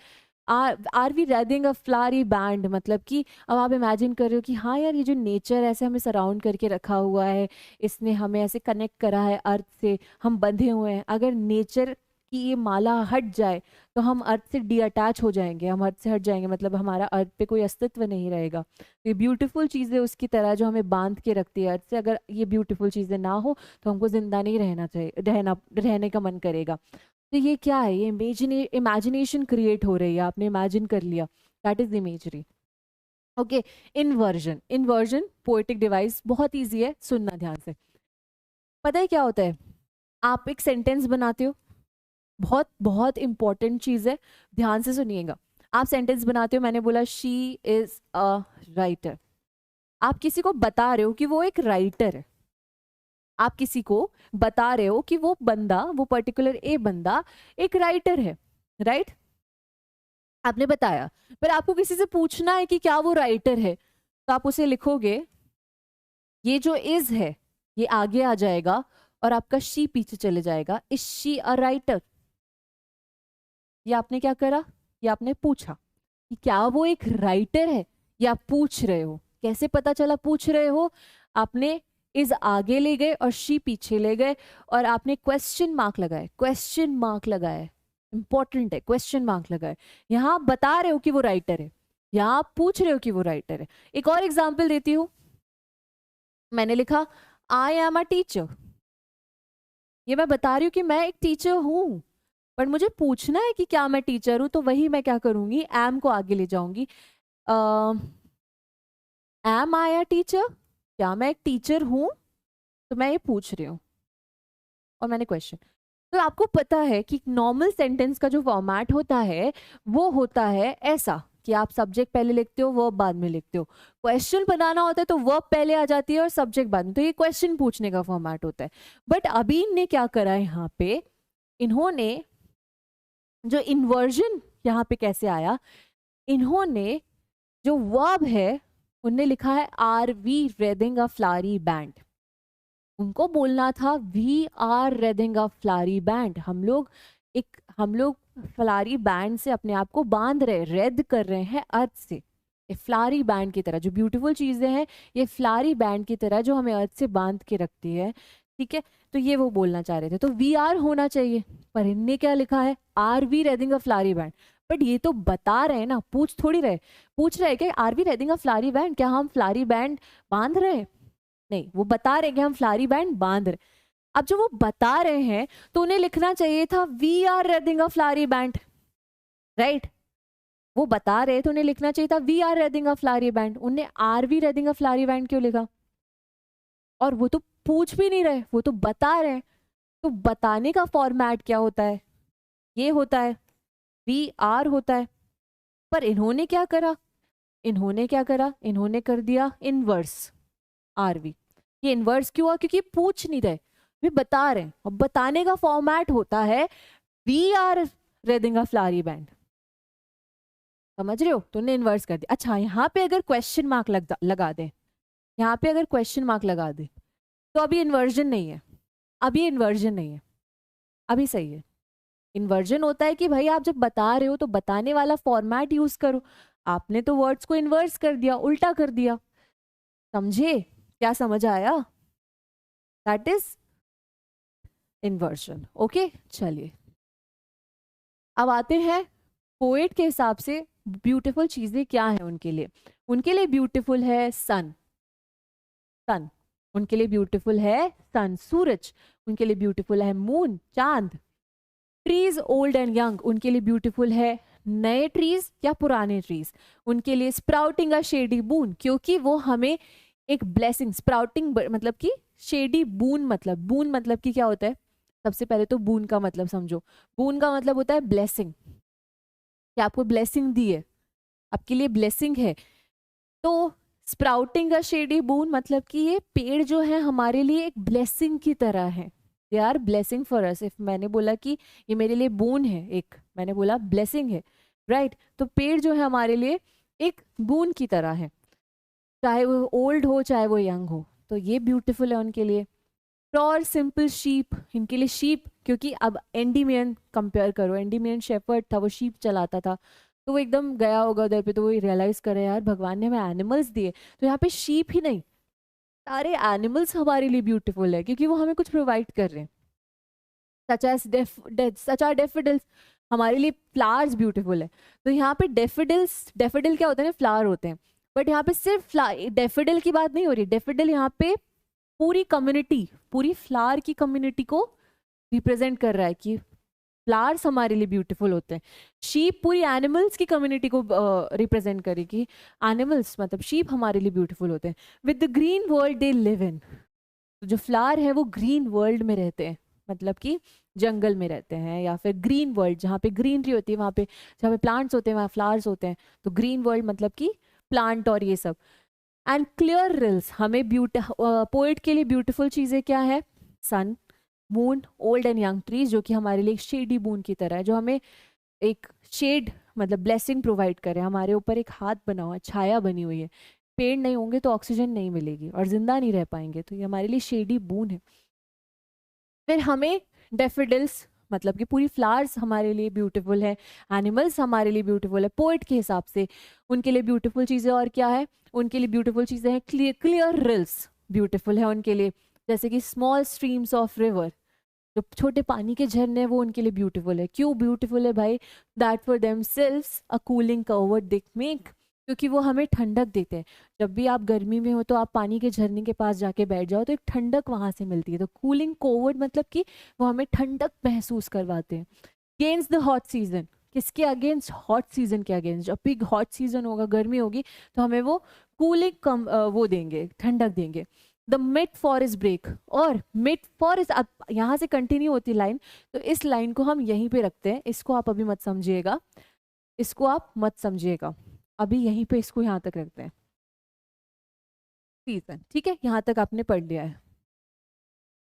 are we riding a flowery band, मतलब कि अब आप इमेजिन कर रहे हो कि हाँ यार, ये जो नेचर ऐसे हमें सराउंड करके रखा हुआ है, इसने हमें ऐसे कनेक्ट करा है अर्थ से, हम बंधे हुए हैं, अगर नेचर की ये माला हट जाए तो हम अर्थ से डी अटैच हो जाएंगे, हम अर्थ से हट जाएंगे, मतलब हमारा अर्थ पे कोई अस्तित्व नहीं रहेगा। तो ये ब्यूटीफुल चीज़ें उसकी तरह जो हमें बांध के रखती है अर्थ से, अगर ये ब्यूटीफुल चीज़ें ना हो तो हमको जिंदा नहीं रहना चाहिए, रहने का मन करेगा। तो ये क्या है, ये इमेजिनेशन क्रिएट हो रही है, आपने इमेजिन कर लिया, that is imagery, okay. Inversion, inversion poetic device, बहुत ईजी है, सुनना ध्यान से। पता है क्या होता है, आप एक सेंटेंस बनाते हो, बहुत बहुत इंपॉर्टेंट चीज है, ध्यान से सुनिएगा। आप सेंटेंस बनाते हो, मैंने बोला शी इज अ राइटर, आप किसी को बता रहे हो कि वो एक राइटर है, आप किसी को बता रहे हो कि वो बंदा, वो पर्टिकुलर ए बंदा एक राइटर है, राइट, आपने बताया। पर आपको किसी से पूछना है कि क्या वो राइटर है, तो आप उसे लिखोगे, ये जो इज है ये आगे आ जाएगा और आपका शी पीछे चले जाएगा, इज शी अ राइटर। ये आपने क्या करा, ये आपने पूछा कि क्या वो एक राइटर है, या आप पूछ रहे हो। कैसे पता चला पूछ रहे हो, आपने इज आगे ले गए और शी पीछे ले गए और आपने क्वेश्चन मार्क लगाए, क्वेश्चन मार्क लगाए, इंपॉर्टेंट है, क्वेश्चन मार्क लगाए। यहाँ आप बता रहे हो कि वो राइटर है, यहाँ आप पूछ रहे हो कि वो राइटर है। एक और एग्जाम्पल देती हूँ, मैंने लिखा आई एम अ टीचर, ये मैं बता रही हूँ कि मैं एक टीचर हूँ, पर मुझे पूछना है कि क्या मैं टीचर हूँ, तो वही मैं क्या करूंगी, एम को आगे ले जाऊंगी, एम आई अ टीचर, क्या मैं एक टीचर हूँ, तो मैं ये पूछ रही हूँ और मैंने क्वेश्चन। तो आपको पता है कि नॉर्मल सेंटेंस का जो फॉर्मेट होता है वो होता है ऐसा कि आप सब्जेक्ट पहले लिखते हो, वर्ब बाद में लिखते हो। क्वेश्चन बनाना होता है तो वर्ब पहले आ जाती है और सब्जेक्ट बाद में, तो ये क्वेश्चन पूछने का फॉर्मेट होता है। बट अभी इनने क्या करा है यहाँ पे, इन्होंने जो इन्वर्जन यहाँ पे कैसे आया, इन्होंने जो वर्ब है उनने लिखा है are we raiding a flowery band, उनको बोलना था we are raiding a flowery band, हम लोग फ्लावरी बैंड से अपने आप को बांध रहे, रेद कर रहे हैं अर्थ से, फ्लावरी बैंड की तरह, जो ब्यूटीफुल चीजें हैं ये फ्लावरी बैंड की तरह जो हमें अर्थ से बांध के रखती है, ठीक है। तो ये वो बोलना चाह रहे थे, तो वी आर होना चाहिए, पर इनने क्या लिखा है, are we raiding a flowery band. But ये तो बता रहे हैं ना, पूछ थोड़ी रहे, पूछ रहे कि are we raiding a flowery band, क्या हम फ्लावरी बैंड बांध रहे हैं, नहीं, वो बता रहे हैं कि हम फ्लावरी बैंड बांध रहे। अब जो वो बता रहे हैं तो उन्हें लिखना चाहिए था we are raiding a flowery band, right. वो बता रहे तो उन्हें लिखना चाहिए था we are raiding a flowery band, उन्हें are we raiding a flowery band क्यों लिखा, और वो तो पूछ भी नहीं रहे, वो तो बता रहे हैं। तो बताने का फॉर्मेट क्या होता है, ये होता है, वी आर होता है। पर इन्होंने क्या करा, इन्होंने कर दिया इनवर्स, आर वी। ये इनवर्स क्यों हुआ, क्योंकि पूछ नहीं रहे, वे बता रहे हैं, और बताने का फॉर्मेट होता है we are raiding a flowery band, समझ रहे हो, तो उन्हें इन्वर्स कर दिया। अच्छा, यहाँ पे अगर क्वेश्चन मार्क लगा दे, यहाँ पे अगर क्वेश्चन मार्क लगा दे तो अभी इन्वर्जन नहीं है, अभी इन्वर्जन नहीं है, अभी सही है। इन्वर्जन होता है कि भाई आप जब बता रहे हो तो बताने वाला फॉर्मेट यूज करो, आपने तो वर्ड्स को इन्वर्स कर दिया, उल्टा कर दिया, समझे, क्या समझ आया, दैट इज इन्वर्जन, ओके। चलिए अब आते हैं पोएट के हिसाब से ब्यूटीफुल चीजें क्या है उनके लिए, ब्यूटीफुल है सन, सन, उनके लिए ब्यूटीफुल है सन, सूरज, उनके लिए ब्यूटीफुल है मून, चांद। ट्रीज ओल्ड एंड यंग, उनके लिए ब्यूटीफुल है नए ट्रीज या पुराने ट्रीज। उनके लिए स्प्राउटिंग अ शेडी बून, क्योंकि वो हमें एक ब्लेसिंग, स्प्राउटिंग मतलब कि शेडी बून, मतलब कि क्या होता है, सबसे पहले तो बून का मतलब समझो। बून का मतलब होता है ब्लेसिंग, कि आपको ब्लेसिंग दी है, आपके लिए ब्लेसिंग है। तो स्प्राउटिंग अ शेडी बून मतलब कि ये पेड़ जो है हमारे लिए एक ब्लेसिंग की तरह है। They are blessing for us. If मैंने बोला कि ये मेरे लिए बून है, एक मैंने बोला ब्लेसिंग है, राइट। तो पेड़ जो है हमारे लिए एक बून की तरह है, चाहे वो ओल्ड हो चाहे वो यंग हो। तो ये ब्यूटीफुल है उनके लिए। प्योर सिंपल शीप, इनके लिए शीप, क्योंकि अब एंडीमियन कंपेयर करो, एंडीमियन शेफर्ड था, वो शीप चलाता था, तो वो एकदम गया होगा उधर पे, तो वो रियलाइज करे यार भगवान ने हमें एनिमल्स दिए। तो यहाँ पे शीप ही नहीं, सारे एनिमल्स हमारे लिए ब्यूटीफुल है, क्योंकि वो हमें कुछ प्रोवाइड कर रहे हैं। सच आर डेफिडल्स, हमारे लिए फ्लावर्स ब्यूटीफुल है। तो यहाँ पे डेफिडल्स, डेफिडल क्या होता है ना, फ्लावर होते हैं। बट यहाँ पे सिर्फ डेफिडल की बात नहीं हो रही, डेफिडल यहाँ पे पूरी कम्युनिटी, पूरी फ्लावर की कम्युनिटी को रिप्रेजेंट कर रहा है कि फ्लावर्स हमारे लिए ब्यूटीफुल होते हैं। शीप पूरी एनिमल्स की कम्युनिटी को रिप्रेजेंट करेगी, एनिमल्स मतलब शीप हमारे लिए ब्यूटीफुल होते हैं। With the green world they live इन, जो फ्लावर है वो ग्रीन वर्ल्ड में रहते हैं, मतलब कि जंगल में रहते हैं, या फिर ग्रीन वर्ल्ड, जहाँ पे ग्रीनरी होती है वहाँ पे, जहाँ पे प्लांट्स होते हैं वहाँ फ्लावर्स होते हैं। तो ग्रीन वर्ल्ड मतलब कि प्लांट और ये सब। एंड क्लियर रिल्स, हमें पोएट के लिए ब्यूटीफुल चीज़ें क्या है, sun, moon, old and young trees, जो कि हमारे लिए एक शेडी बून की तरह है, जो हमें एक शेड मतलब ब्लेसिंग प्रोवाइड करे, हमारे ऊपर एक हाथ बना हुआ, छाया बनी हुई है। पेड़ नहीं होंगे तो ऑक्सीजन नहीं मिलेगी और जिंदा नहीं रह पाएंगे, तो ये हमारे लिए शेडी बून है। फिर हमें डेफिडल्स मतलब कि पूरी फ्लावर्स हमारे लिए ब्यूटीफुल है, एनिमल्स हमारे लिए ब्यूटीफुल है पोएट के हिसाब से। उनके लिए ब्यूटीफुल चीज़ें और क्या है, उनके लिए ब्यूटीफुल चीज़ें हैं क्लियर रिल्स ब्यूटीफुल है उनके लिए, जैसे कि स्मॉल स्ट्रीम्स ऑफ रिवर, जो छोटे पानी के झरने हैं वो उनके लिए ब्यूटीफुल है। क्यों ब्यूटीफुल है भाई, that for them selves a cooling cover they make, क्योंकि वो हमें ठंडक देते हैं। जब भी आप गर्मी में हो तो आप पानी के झरने के पास जाके बैठ जाओ तो एक ठंडक वहां से मिलती है। तो कूलिंग कोवर्ड मतलब कि वो हमें ठंडक महसूस करवाते हैं। अगेंस्ट द हॉट सीजन, किसके अगेंस्ट, हॉट सीजन के अगेंस्ट। जब भी हॉट सीजन होगा, गर्मी होगी, तो हमें वो कूलिंग कम वो देंगे, ठंडक देंगे। द मिड फॉरेस्ट ब्रेक, और मिड फॉरेस्ट अब यहाँ से कंटिन्यू होती लाइन, तो इस लाइन को हम यहीं पे रखते हैं, इसको आप अभी मत समझिएगा, इसको आप मत समझिएगा अभी, यहीं पे इसको यहाँ तक रखते हैं सीजन, ठीक है, यहाँ तक आपने पढ़ लिया है।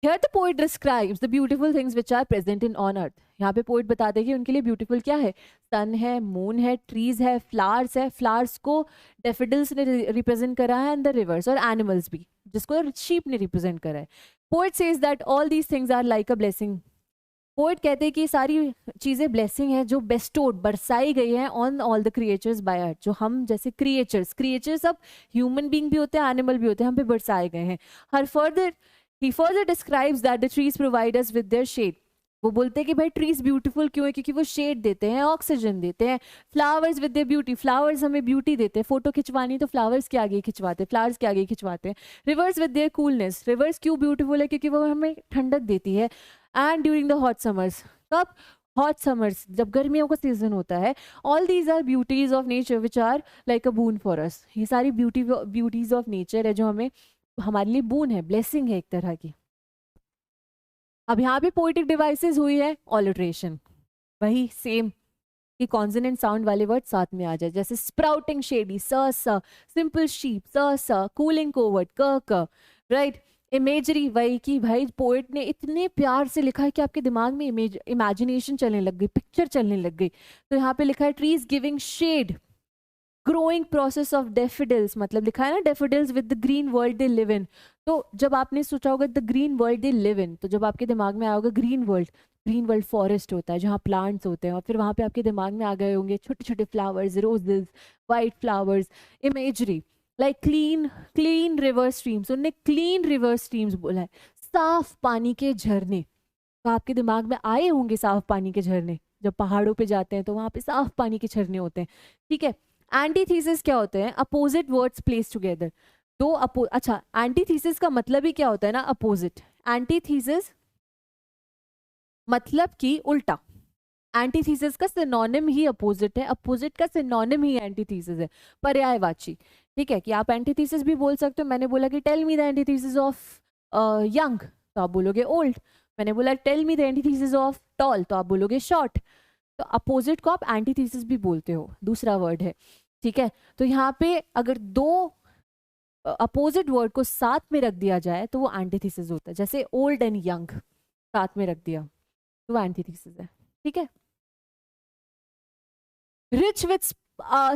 Here the poet describes the beautiful things which are present in on earth. यहाँ पे पोइट बताते हैं कि उनके लिए ब्यूटीफुल क्या है, सन है, मून है, ट्रीज है, फ्लावर्स है। फ्लावर्स को डेफिडल्स ने रिप्रेजेंट करा है, एंड द रिवर्स, और एनिमल्स भी, जिसको शीप ने रिप्रेजेंट करा है। Poet says that all these things are like a blessing. Poet कहते हैं कि सारी चीजें ब्लेसिंग है जो बेस्टोड, बरसाई गई है on all the creatures by earth. जो हम जैसे क्रिएचर्स अब ह्यूमन बींग भी होते हैं, एनिमल भी होते हैं, हम पे बरसाए गए हैं। हर further He further describes that the trees provide us with their shade. वो बोलते हैं कि भाई ट्रीज ब्यूटीफुल क्यों है, क्योंकि वो शेड देते हैं, ऑक्सीजन देते हैं। Flowers with their beauty, flowers हमें ब्यूटी देते हैं। फोटो खिंचवानी तो फ्लावर्स के आगे खिंचवाते हैं, फ्लावर्स के आगे खिंचवाते हैं। Rivers with their coolness, rivers क्यों ब्यूटीफुल है, क्योंकि वो हमें ठंडक देती है। And during the hot summers, कब, हॉट समर्स, जब गर्मियों का सीजन होता है। All these are beauties of nature which are like a boon for us. ये सारी ब्यूटीज ऑफ नेचर है जो हमें, हमारे लिए बून है, ब्लेसिंग है एक तरह की। अब यहाँ पे पोएटिक डिवाइसेस हुई है ऑलिट्रेशन, वही सेम कि कॉन्सोनेंट साउंड वाले वर्ड साथ में आ जाए, जैसे स्प्राउटिंग शेडी स, सिंपल शीप स, कूलिंग कोवर्ड क, राइट। इमेजरी, वही कि भाई पोएट ने इतने प्यार से लिखा है कि आपके दिमाग में इमेजिनेशन चलने लग गई, पिक्चर चलने लग गई। तो यहाँ पे लिखा है trees giving shade, growing process of daffodils, मतलब लिखा है ना daffodils with the green world they live in. तो जब आपने सोचा होगा the green world they live in, तो जब आपके दिमाग में आया होगा ग्रीन वर्ल्ड फॉरेस्ट होता है जहाँ प्लांट्स होते हैं, और फिर वहाँ पे आपके दिमाग में आ गए होंगे छोटे छोटे flowers, roses, white flowers. Imagery like clean river streams, उनने क्लीन रिवर स्ट्रीम्स बोला है, साफ पानी के झरने। तो आपके दिमाग में आए होंगे साफ पानी के झरने, जब पहाड़ों पे जाते हैं तो वहाँ पे साफ पानी के झरने होते हैं, ठीक है। एंटीथीसिस क्या होते हैं, अपोजिट वर्ड्स प्लेस टुगेदर। दो अच्छा, एंटीथीसिस का मतलब ही क्या होता है ना, अपोजिट। एंटीथीसिस मतलब कि उल्टा। एंटीथीसिस का सिनोनिम ही अपोजिट है, अपोजिट का सिनोनिम ही एंटीथीसिस है, पर्यायवाची। ठीक है, कि आप एंटीथीसिस भी बोल सकते हो। मैंने बोला कि tell me the antithesis of young, तो आप बोलोगे ओल्ड। मैंने बोला tell me the antithesis of tall, तो आप बोलोगे शॉर्ट। तो अपोजिट को आप एंटीथीसिस भी बोलते हो, दूसरा वर्ड है। ठीक है, तो यहाँ पे अगर दो अपोजिट वर्ड को साथ में रख दिया जाए तो वो एंटीथीसिस होता है। जैसे ओल्ड एंड यंग साथ में रख दिया तो वो एंटीथीसिस है। ठीक है, rich with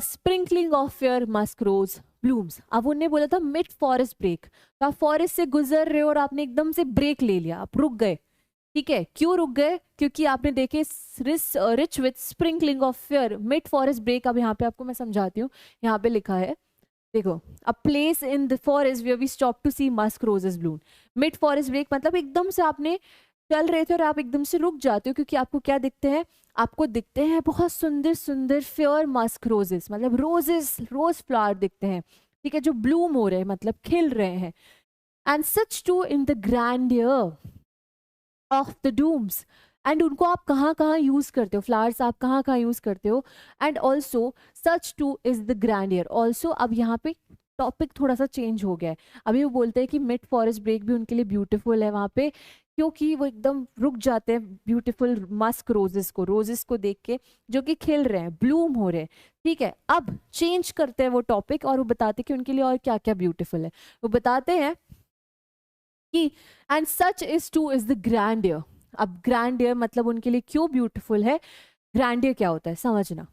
sprinkling of your musk rose blooms. अब उन्होंने बोला था मिड फॉरेस्ट ब्रेक, तो आप फॉरेस्ट से गुजर रहे हो और आपने एकदम से ब्रेक ले लिया, आप रुक गए। ठीक है, क्यों रुक गए? क्योंकि आपने देखे rich with sprinkling of fair mid forest break. अब यहाँ पे आपको मैं समझाती हूँ, यहाँ पे लिखा है देखो, a place in the forest where we stop to see musk roses bloom. Mid forest break मतलब एकदम से आपने चल रहे थे और आप एकदम से रुक जाते हो, क्योंकि आपको क्या दिखते हैं? आपको दिखते हैं बहुत सुंदर सुंदर फेयर मस्क रोजेस, मतलब रोजेस, रोज फ्लावर दिखते हैं। ठीक है, जो ब्लूम हो रहे हैं मतलब खिल रहे हैं। And such too in the grandeur of the dooms. And उनको आप कहाँ कहाँ यूज करते हो, फ्लावर्स आप कहाँ कहाँ यूज करते हो। And also such two is the grandeur also. अब यहाँ पे टॉपिक थोड़ा सा चेंज हो गया है। अभी वो बोलते हैं कि मिड फॉरेस्ट ब्रेक भी उनके लिए ब्यूटीफुल है वहाँ पे, क्योंकि वो एकदम रुक जाते हैं ब्यूटीफुल मस्क रोजेस को देख के, जो कि खिल रहे हैं, ब्लूम हो रहे हैं। ठीक है, अब चेंज करते हैं वो टॉपिक और वो बताते हैं कि उनके लिए और क्या क्या ब्यूटीफुल है। वो बताते हैं कि and such is two is the grandeur. अब ग्रैंडियर मतलब उनके लिए क्यों ब्यूटीफुल है। ग्रैंडियर क्या होता है समझना।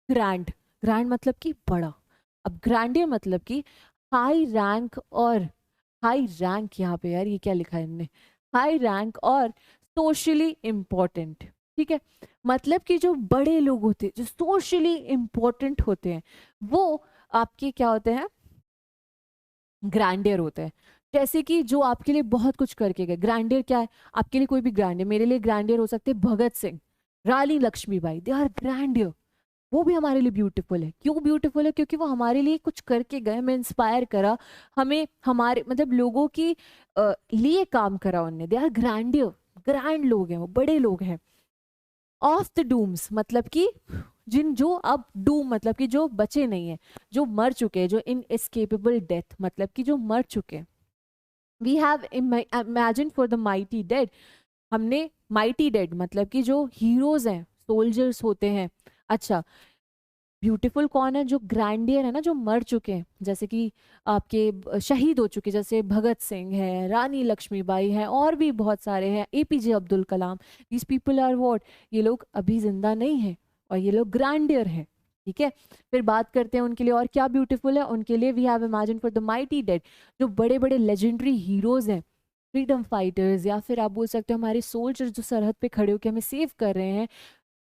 ग्रैंड, ग्रैंड मतलब कि बड़ा। अब ग्रैंडियर मतलब कि हाई रैंक, और हाई रैंक यहाँ पे यार ये क्या लिखा है इनने, हाई रैंक और सोशली इम्पोर्टेंट। ठीक है, मतलब कि जो बड़े लोग होते हैं, जो सोशली इम्पोर्टेंट होते हैं, वो आपके क्या होते हैं, ग्रैंडियर होते हैं। जैसे कि जो आपके लिए बहुत कुछ करके गए, ग्रैंडियर क्या है आपके लिए? कोई भी ग्रैंडियर, मेरे लिए ग्रैंडियर हो सकते हैं भगत सिंह, रानी लक्ष्मीबाई, दे आर ग्रैंडियर। वो भी हमारे लिए ब्यूटीफुल है। क्यों ब्यूटीफुल है? क्योंकि वो हमारे लिए कुछ करके गए, हमें इंस्पायर करा, हमें हमारे मतलब लोगों की लिए काम करा उनने, दे आर ग्रैंडियर, ग्रैंड लोग हैं वो, बड़े लोग हैं। ऑफ द डूम्स मतलब कि जिन, जो अब डूम मतलब कि जो बचे नहीं है, जो मर चुके हैं, जो इन एस्केपेबल डेथ मतलब कि जो मर चुके हैं। We have imagine for the mighty dead. हमने माइटी डेड मतलब कि जो हीरोज हैं, सोल्जर्स होते हैं। अच्छा, ब्यूटीफुल कौन है? जो ग्रैंडियर है ना, जो मर चुके हैं, जैसे कि आपके शहीद हो चुके, जैसे भगत सिंह है, रानी लक्ष्मीबाई है, और भी बहुत सारे हैं, APJ Abdul Kalam. These people are what, ये लोग अभी जिंदा नहीं है और ये लोग ग्रैंडियर हैं। ठीक है, फिर बात करते हैं उनके लिए और क्या ब्यूटीफुल है। उनके लिए we have imagine for the mighty dead, जो बड़े बड़े लेजेंडरी हीरोज हैं, फ्रीडम फाइटर्स, या फिर आप बोल सकते हो हमारे सोल्जर जो सरहद पे खड़े होकर हमें सेव कर रहे हैं,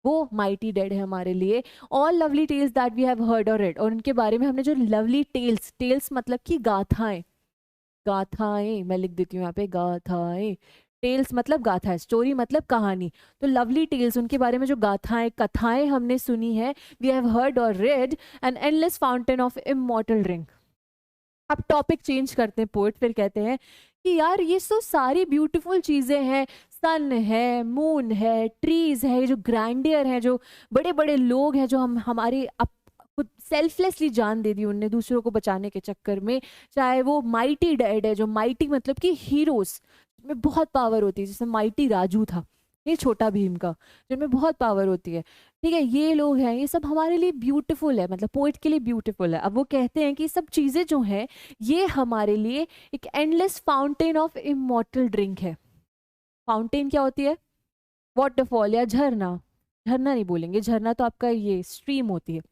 वो माइटी डेड है हमारे लिए। All lovely tales that we have heard और रेड, और उनके बारे में हमने जो लवली टेल्स, टेल्स मतलब कि गाथाएं, गाथाएं मैं लिख देती हूँ यहाँ पे, गाथाएं। टेल्स मतलब गाथा है, स्टोरी मतलब कहानी। तो लवली टेल्स, उनके बारे में जो गाथाएं, कथाएं हमने सुनी है, वी हैव हर्ड और red an endless fountain of immortal drink. अब टॉपिक चेंज करते हैं, पोएट फिर कहते हैं कि यार ये तो सारी ब्यूटीफुल चीजें हैं, सन है, मून है, ट्रीज है, जो ग्रैंडियर है, जो बड़े बड़े लोग हैं, जो हम हमारे खुद सेल्फलेसली जान दे दी उनने दूसरों को बचाने के चक्कर में। चाहे वो माइटी डेड है, जो माइटी मतलब कि हीरोज में बहुत पावर होती है, जैसे माइटी राजू था, ये छोटा भीम का, जिनमें बहुत पावर होती है। ठीक है, ये लोग हैं, ये सब हमारे लिए ब्यूटीफुल है, मतलब पोइट के लिए ब्यूटीफुल है। अब वो कहते हैं कि सब चीजें जो हैं ये हमारे लिए एक endless fountain of immortal drink है। फाउंटेन क्या होती है? वाटरफॉल या झरना। झरना नहीं बोलेंगे, झरना तो आपका ये स्ट्रीम होती है।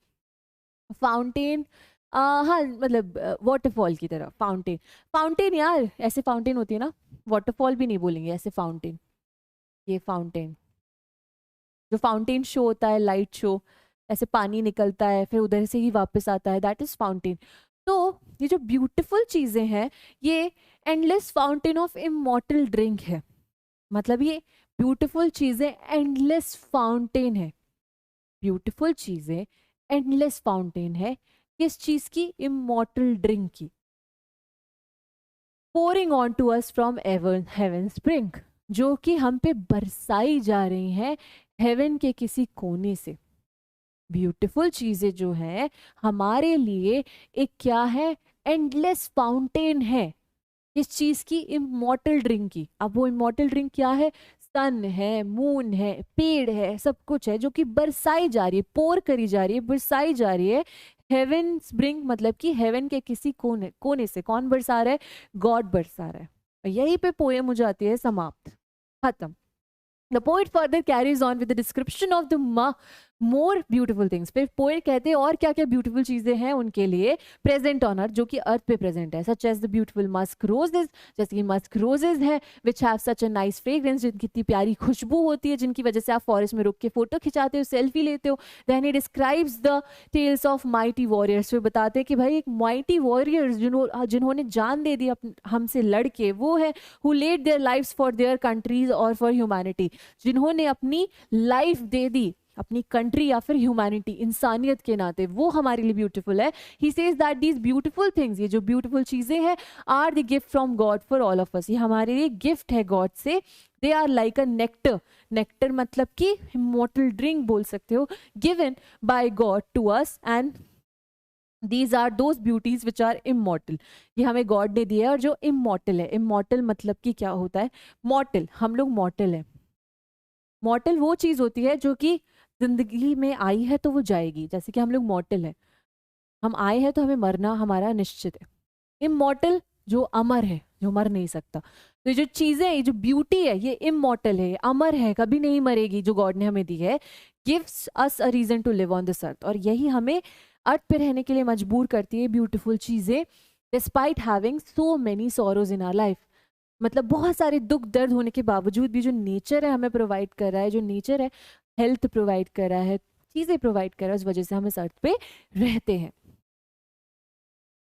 फाउंटेन, हाँ मतलब वाटरफॉल की तरह फाउंटेन। फाउंटेन यार ऐसे फाउंटेन होती है ना, वाटरफॉल भी नहीं बोलेंगे, ऐसे फाउंटेन। ये फाउंटेन, जो फाउंटेन शो होता है, लाइट शो, ऐसे पानी निकलता है फिर उधर से ही वापस आता है, दैट इज फाउंटेन। तो ये जो ब्यूटीफुल चीजें हैं, ये endless fountain of immortal drink है। मतलब ये ब्यूटीफुल चीजें एंडलेस फाउंटेन है। ब्यूटीफुल चीजें एंडलेस फाउंटेन है, किस चीज की? इमॉर्टल ड्रिंक की। pouring on to us from heaven spring, जो कि हम पे बरसाई जा रही हैं हेवन के किसी कोने से। ब्यूटीफुल चीजें जो है हमारे लिए एक क्या है, एंडलेस फाउंटेन है इस चीज की, इमॉर्टल ड्रिंक की। अब वो इमॉर्टल ड्रिंक क्या है, सन है, मून है, पेड़ है, सब कुछ है जो कि बरसाई जा रही है, पोर करी जा रही है, बरसाई जा रही है हेवन स्प्रिंग, मतलब कि हेवन के किसी कोने कोने से। कौन बरसा रहा है, गॉड बरसा रहा है। और यहीं पे पोएम हो जाती है समाप्त, खत्म। The poet further carries on with the description of the more beautiful things. फिर पोएट कहते हैं और क्या क्या ब्यूटीफुल चीजें हैं उनके लिए प्रेजेंट ऑन अर्थ, जो कि अर्थ पे प्रेजेंट है, such as the beautiful musk roses, जैसे कि मस्क रोजेज है which have such a nice fragrance, जिनकी इतनी प्यारी खुशबू होती है, जिनकी वजह से आप फॉरेस्ट में रुक के फोटो खिंचाते हो, सेल्फी लेते हो। Then he describes the tales of mighty warriors, फिर बताते हैं कि भाई एक माइटी वॉरियर्स जिन्होंने जान दे दी हमसे लड़ के, वो है who led their lives for their countries और फॉर ह्यूमैनिटी, जिन्होंने अपनी लाइफ दे दी अपनी कंट्री या फिर ह्यूमैनिटी, इंसानियत के नाते, वो हमारे लिए ब्यूटीफुल है। He says that these beautiful things, ये जो ब्यूटीफुल चीजें हैं, are the gift from God for all of us, ये हमारे लिए गिफ्ट है गॉड से। They are like a nectar, nectar मतलब कि इमॉर्टल ड्रिंक बोल सकते हो, given by God to us, and these are those beauties which are immortal, ये हमें गॉड ने दिया है और जो इमॉर्टल है। इमॉर्टल मतलब कि क्या होता है, मॉर्टल, हम लोग मॉर्टल है। मॉर्टल वो चीज होती है जो कि जिंदगी में आई है तो वो जाएगी, जैसे कि हम लोग मॉर्टल है, हम आए हैं तो हमें मरना हमारा निश्चित है। इमॉर्टल जो अमर है, जो मर नहीं सकता। तो ये जो चीजें, ये जो ब्यूटी है, ये इमॉर्टल है, ये अमर है, कभी नहीं मरेगी, जो गॉड ने हमें दी है। Gives us a reason to live on this earth, और यही हमें अर्थ पे रहने के लिए मजबूर करती है ब्यूटीफुल चीजें, despite having so many sorrows in our life. मतलब बहुत सारे दुख दर्द होने के बावजूद भी जो नेचर है हमें प्रोवाइड कर रहा है, जो नेचर है हेल्थ प्रोवाइड कर रहा है, चीजें प्रोवाइड कर रहा है, उस वजह से हम इस अर्थ पे रहते हैं।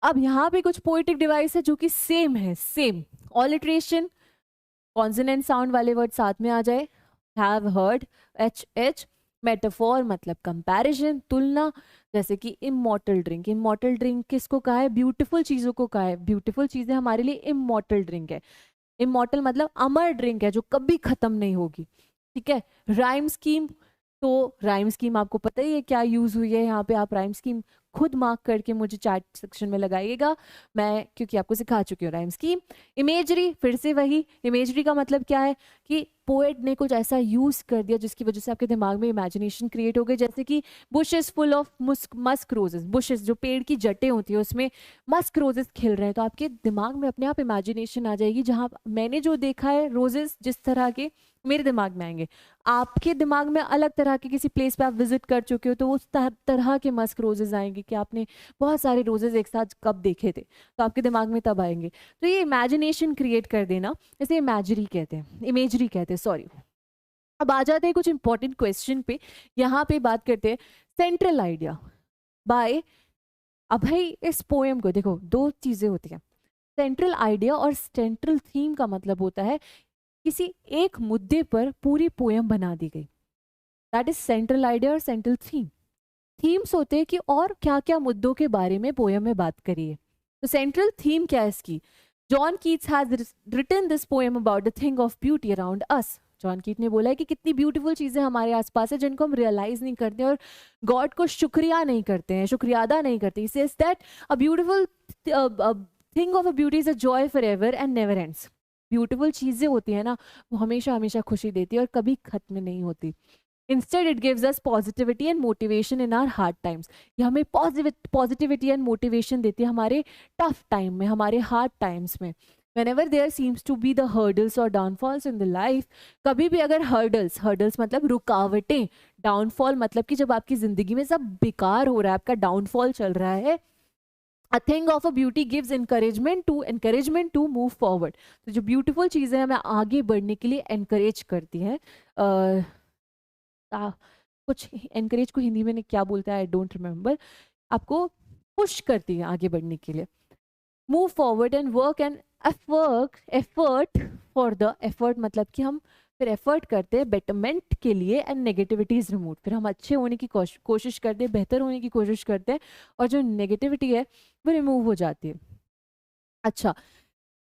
अब यहाँ पे कुछ पोएटिक डिवाइस है जो कि सेम है, सेम ऑलिट्रेशन, कॉन्सोनेंट साउंड वाले वर्ड साथ में आ जाए, have heard, H H, metaphor मतलब कंपैरिजन, तुलना, जैसे कि इमॉर्टल ड्रिंक, इमॉर्टल ड्रिंक किसको कहा है, ब्यूटीफुल चीजों को कहा है, ब्यूटीफुल चीजें हमारे लिए इमॉर्टल ड्रिंक है। इमॉर्टल मतलब अमर ड्रिंक है जो कभी खत्म नहीं होगी, ठीक है। राइम स्कीम, तो राइम स्कीम आपको पता ही है क्या यूज हुई है, यहाँ पे आप राइम स्कीम खुद मार्क करके मुझे चैट सेक्शन में लगाइएगा, मैं क्योंकि आपको सिखा चुकी हूँ राइम स्कीम। इमेजरी, फिर से वही, इमेजरी का मतलब क्या है कि पोएट ने कुछ ऐसा यूज कर दिया जिसकी वजह से आपके दिमाग में इमेजिनेशन क्रिएट हो गई, जैसे कि bushes full of Musk roses, bushes जो पेड़ की जटें होती है उसमें मस्क रोजेस खिल रहे हैं, तो आपके दिमाग में अपने आप इमेजिनेशन आ जाएगी, जहाँ मैंने जो देखा है रोजेस जिस तरह के मेरे दिमाग में आएंगे, आपके दिमाग में अलग तरह के किसी प्लेस पे आप विजिट कर चुके हो तो उस तरह के मस्क रोजेस आएंगे कि आपने बहुत सारे रोजेस एक साथ कब देखे थे, तो आपके दिमाग में तब आएंगे। तो ये इमेजिनेशन क्रिएट कर देना, इसे इमेजरी कहते हैं, इमेजरी कहते हैं, सॉरी। अब आ जाते हैं कुछ इंपॉर्टेंट क्वेश्चन पे, यहाँ पे बात करते हैं सेंट्रल आइडिया बाय। अब भाई इस पोएम को देखो, दो चीजें होती हैं, सेंट्रल आइडिया और सेंट्रल थीम का मतलब होता है किसी एक मुद्दे पर पूरी पोएम बना दी गई, दैट इज सेंट्रल आइडिया और सेंट्रल थीम। थीम्स होते हैं कि और क्या क्या मुद्दों के बारे में पोएम में बात करिए, तो सेंट्रल थीम क्या है इसकी। John Keats has written this poem about the thing of beauty around us. John Keat ने बोला है कि कितनी ब्यूटीफुल चीजें हमारे आसपास है जिनको हम रियलाइज नहीं करते और गॉड को शुक्रिया नहीं करते हैं, शुक्रिया अदा नहीं करते। ही says that a beautiful thing of a beauty is a joy for ever and never ends. Beautiful चीजें होती है ना, वो हमेशा हमेशा खुशी देती है और कभी खत्म नहीं होती। Instead it gives us positivity and motivation in our hard times, ये हमें पॉजिटिविटी एंड मोटिवेशन देती है हमारे टफ टाइम में, हमारे हार्ड टाइम्स में। whenever there seems to be the hurdles or downfalls in the life, कभी भी अगर hurdles मतलब रुकावटें, downfall मतलब कि जब आपकी जिंदगी में सब बेकार हो रहा है, आपका downfall चल रहा है, A thing of a beauty gives encouragement to move forward। तो जो ब्यूटीफुल चीज़ें हमें आगे बढ़ने के लिए encourage करती हैं, कुछ encourage को हिंदी में क्या बोलता है आई डोंट रिमेम्बर, आपको पुश करती है आगे बढ़ने के लिए। Move forward and work and effort for the effort मतलब कि हम फिर एफर्ट करते हैं बेटरमेंट के लिए एंड नेगेटिविटी इज रिमूव, फिर हम अच्छे होने की कोशिश करते हैं, बेहतर होने की कोशिश करते हैं और जो नेगेटिविटी है वो रिमूव हो जाती है। अच्छा,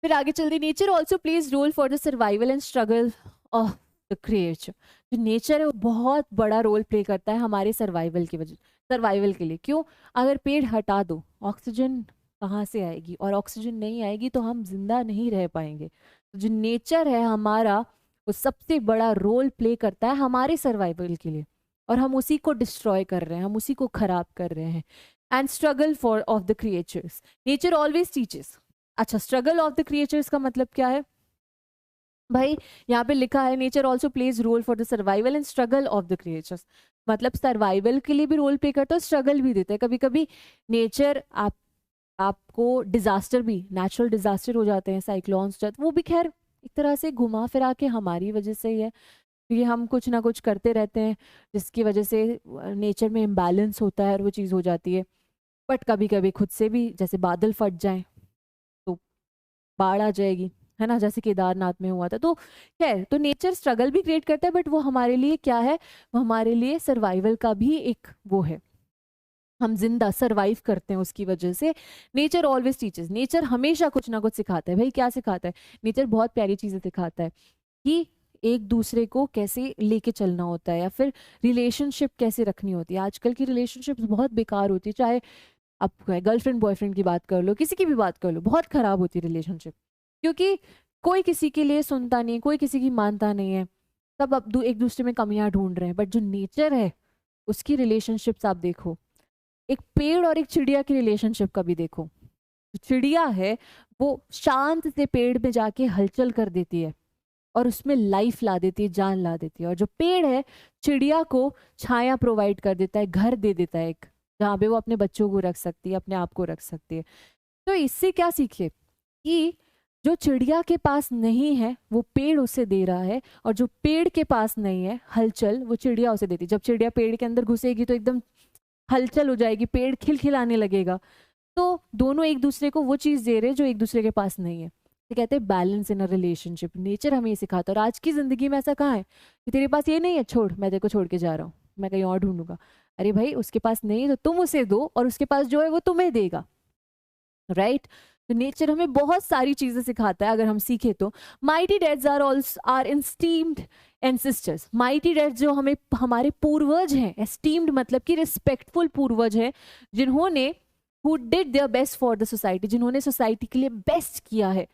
फिर आगे चलते, nature also plays role for the survival and struggle of the creature. जो नेचर है वो बहुत बड़ा रोल प्ले करता है हमारे सर्वाइवल के लिए। क्यों? अगर पेड़ हटा दो, ऑक्सीजन कहाँ से आएगी? और ऑक्सीजन नहीं आएगी तो हम जिंदा नहीं रह पाएंगे। तो जो नेचर है हमारा, वो सबसे बड़ा रोल प्ले करता है हमारे सर्वाइवल के लिए, और हम उसी को डिस्ट्रॉय कर रहे हैं, हम उसी को खराब कर रहे हैं। And struggle for of the creatures, nature always teaches. अच्छा, स्ट्रगल ऑफ द क्रिएचर्स का मतलब क्या है भाई? यहाँ पे लिखा है nature also plays role for the survival and struggle of the creatures. मतलब सर्वाइवल के लिए भी रोल प्ले करता है, स्ट्रगल भी देता है। कभी कभी नेचर आपको डिजास्टर भी, नेचुरल डिजास्टर हो जाते हैं, साइक्लोन्स, वो भी खैर एक तरह से घुमा फिरा के हमारी वजह से ही है, क्योंकि हम कुछ ना कुछ करते रहते हैं जिसकी वजह से नेचर में इम्बैलेंस होता है और वो चीज़ हो जाती है। बट कभी कभी खुद से भी, जैसे बादल फट जाएं तो बाढ़ आ जाएगी, है ना, जैसे केदारनाथ में हुआ था। तो खैर, तो नेचर स्ट्रगल भी क्रिएट करता है, बट वो हमारे लिए क्या है? वो हमारे लिए सर्वाइवल का भी एक वो है, हम जिंदा सर्वाइव करते हैं उसकी वजह से। नेचर ऑलवेज टीचर्स, नेचर हमेशा कुछ ना कुछ सिखाता है। भाई क्या सिखाता है? नेचर बहुत प्यारी चीजें सिखाता है कि एक दूसरे को कैसे लेके चलना होता है, या फिर रिलेशनशिप कैसे रखनी होती है। आजकल की रिलेशनशिप बहुत बेकार होती है, चाहे आप गर्लफ्रेंड बॉयफ्रेंड की बात कर लो, किसी की भी बात कर लो, बहुत खराब होती है रिलेशनशिप, क्योंकि कोई किसी के लिए सुनता नहीं, कोई किसी की मानता नहीं है, सब अब एक दूसरे में कमियां ढूंढ रहे हैं। बट जो नेचर है उसकी रिलेशनशिप्स आप देखो, एक पेड़ और एक चिड़िया की रिलेशनशिप का भी देखो। जो चिड़िया है वो शांत से पेड़ में जाके हलचल कर देती है और उसमें लाइफ ला देती है, जान ला देती है। और जो पेड़ है चिड़िया को छाया प्रोवाइड कर देता है, घर दे देता है एक, जहाँ पे वो अपने बच्चों को रख सकती है, अपने आप को रख सकती है। तो इससे क्या सीखे कि जो चिड़िया के पास नहीं है वो पेड़ उसे दे रहा है, और जो पेड़ के पास नहीं है हलचल, वो चिड़िया उसे देती है। जब चिड़िया पेड़ के अंदर घुसेगी तो एकदम हलचल हो जाएगी, पेड़ खिलखिलाने लगेगा। तो दोनों एक दूसरे को वो चीज दे रहे हैं जो एक दूसरे के पास नहीं है। तो कहते हैं balance in a relationship. Nature हमें ये सिखाता है। और आज की जिंदगी में ऐसा कहाँ है कि तेरे पास ये नहीं है, छोड़, मैं तेरे को छोड़ के जा रहा हूँ, मैं कहीं और ढूंढूंगा। अरे भाई, उसके पास नहीं है तो तुम उसे दो, और उसके पास जो है वो तुम्हें देगा, राइट? तो नेचर हमें बहुत सारी चीजें सिखाता है अगर हम सीखे तो। Mighty dads are also are esteemed ancestors. Mighty dads जो हमें हमारे पूर्वज हैं, एस्टीम्ड मतलब कि रिस्पेक्टफुल पूर्वज हैं, जिन्होंने who did their best for the society, जिन्होंने सोसाइटी के लिए बेस्ट किया है।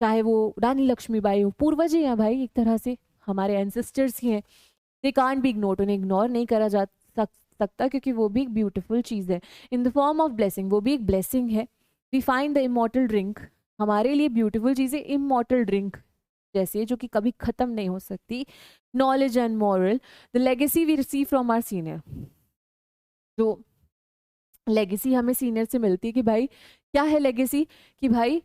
चाहे वो रानी लक्ष्मीबाई हो, पूर्वज ही हैं भाई, एक तरह से हमारे एंसेस्टर्स ही हैं। दे कांट बी इग्नोर्ड, उन्हें इग्नोर नहीं करा जा सकता, क्योंकि वो भी एक ब्यूटीफुल चीज़ है। In the form of blessing, वो भी एक ब्लेसिंग है। We find the immortal drink, हमारे लिए ब्यूटीफुल चीज़ें इमॉर्टल ड्रिंक जैसे, जो कि कभी ख़त्म नहीं हो सकती। Knowledge and moral, the legacy we receive from our senior. जो लेगेसी हमें सीनियर से मिलती है कि भाई क्या है लेगेसी, कि भाई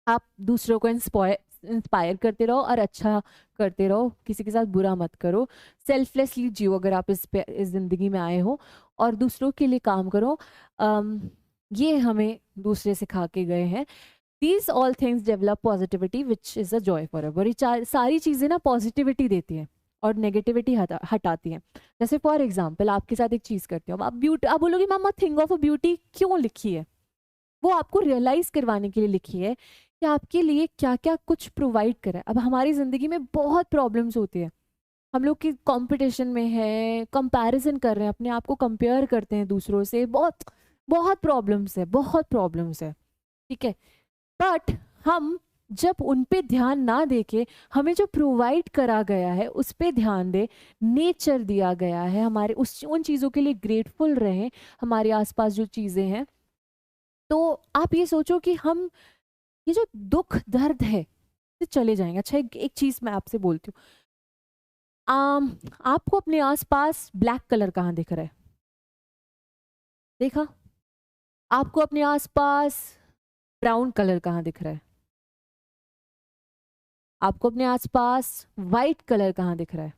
आप दूसरों को इंस्पायर करते रहो और अच्छा करते रहो, किसी के साथ बुरा मत करो, सेल्फलेसली जियो अगर आप इस ज़िंदगी में आए हो, और दूसरों के लिए काम करो। ये हमें दूसरे सिखा के गए हैं। These all things develop positivity which is a joy for ever. ये सारी चीज़ें ना पॉजिटिविटी देती हैं और नेगेटिविटी हटाती हैं। जैसे फॉर एग्जाम्पल, आपके साथ एक चीज़ करते हो, आप बोलोगे मामा थिंग ऑफ अ ब्यूटी क्यों लिखी है? वो आपको रियलाइज करवाने के लिए लिखी है कि आपके लिए क्या क्या कुछ प्रोवाइड करा है। अब हमारी ज़िंदगी में बहुत प्रॉब्लम्स होती है, हम लोग की कंपटीशन में है, कंपैरिजन कर रहे हैं, अपने आप को कंपेयर करते हैं दूसरों से, बहुत बहुत प्रॉब्लम्स है, बहुत प्रॉब्लम्स है, ठीक है। बट हम जब उन पे ध्यान ना देके हमें जो प्रोवाइड करा गया है उस पे ध्यान दे, नेचर दिया गया है, हमारे उन चीज़ों के लिए ग्रेटफुल रहें, हमारे आसपास जो चीज़ें हैं। तो आप ये सोचो कि हम ये जो दुख दर्द है ये चले जाएंगे। अच्छा, एक चीज मैं आपसे बोलती हूँ, आपको अपने आसपास ब्लैक कलर कहाँ दिख रहा है? देखा? आपको अपने आसपास ब्राउन कलर कहाँ दिख रहा है? आपको अपने आसपास वाइट कलर कहाँ दिख रहा है?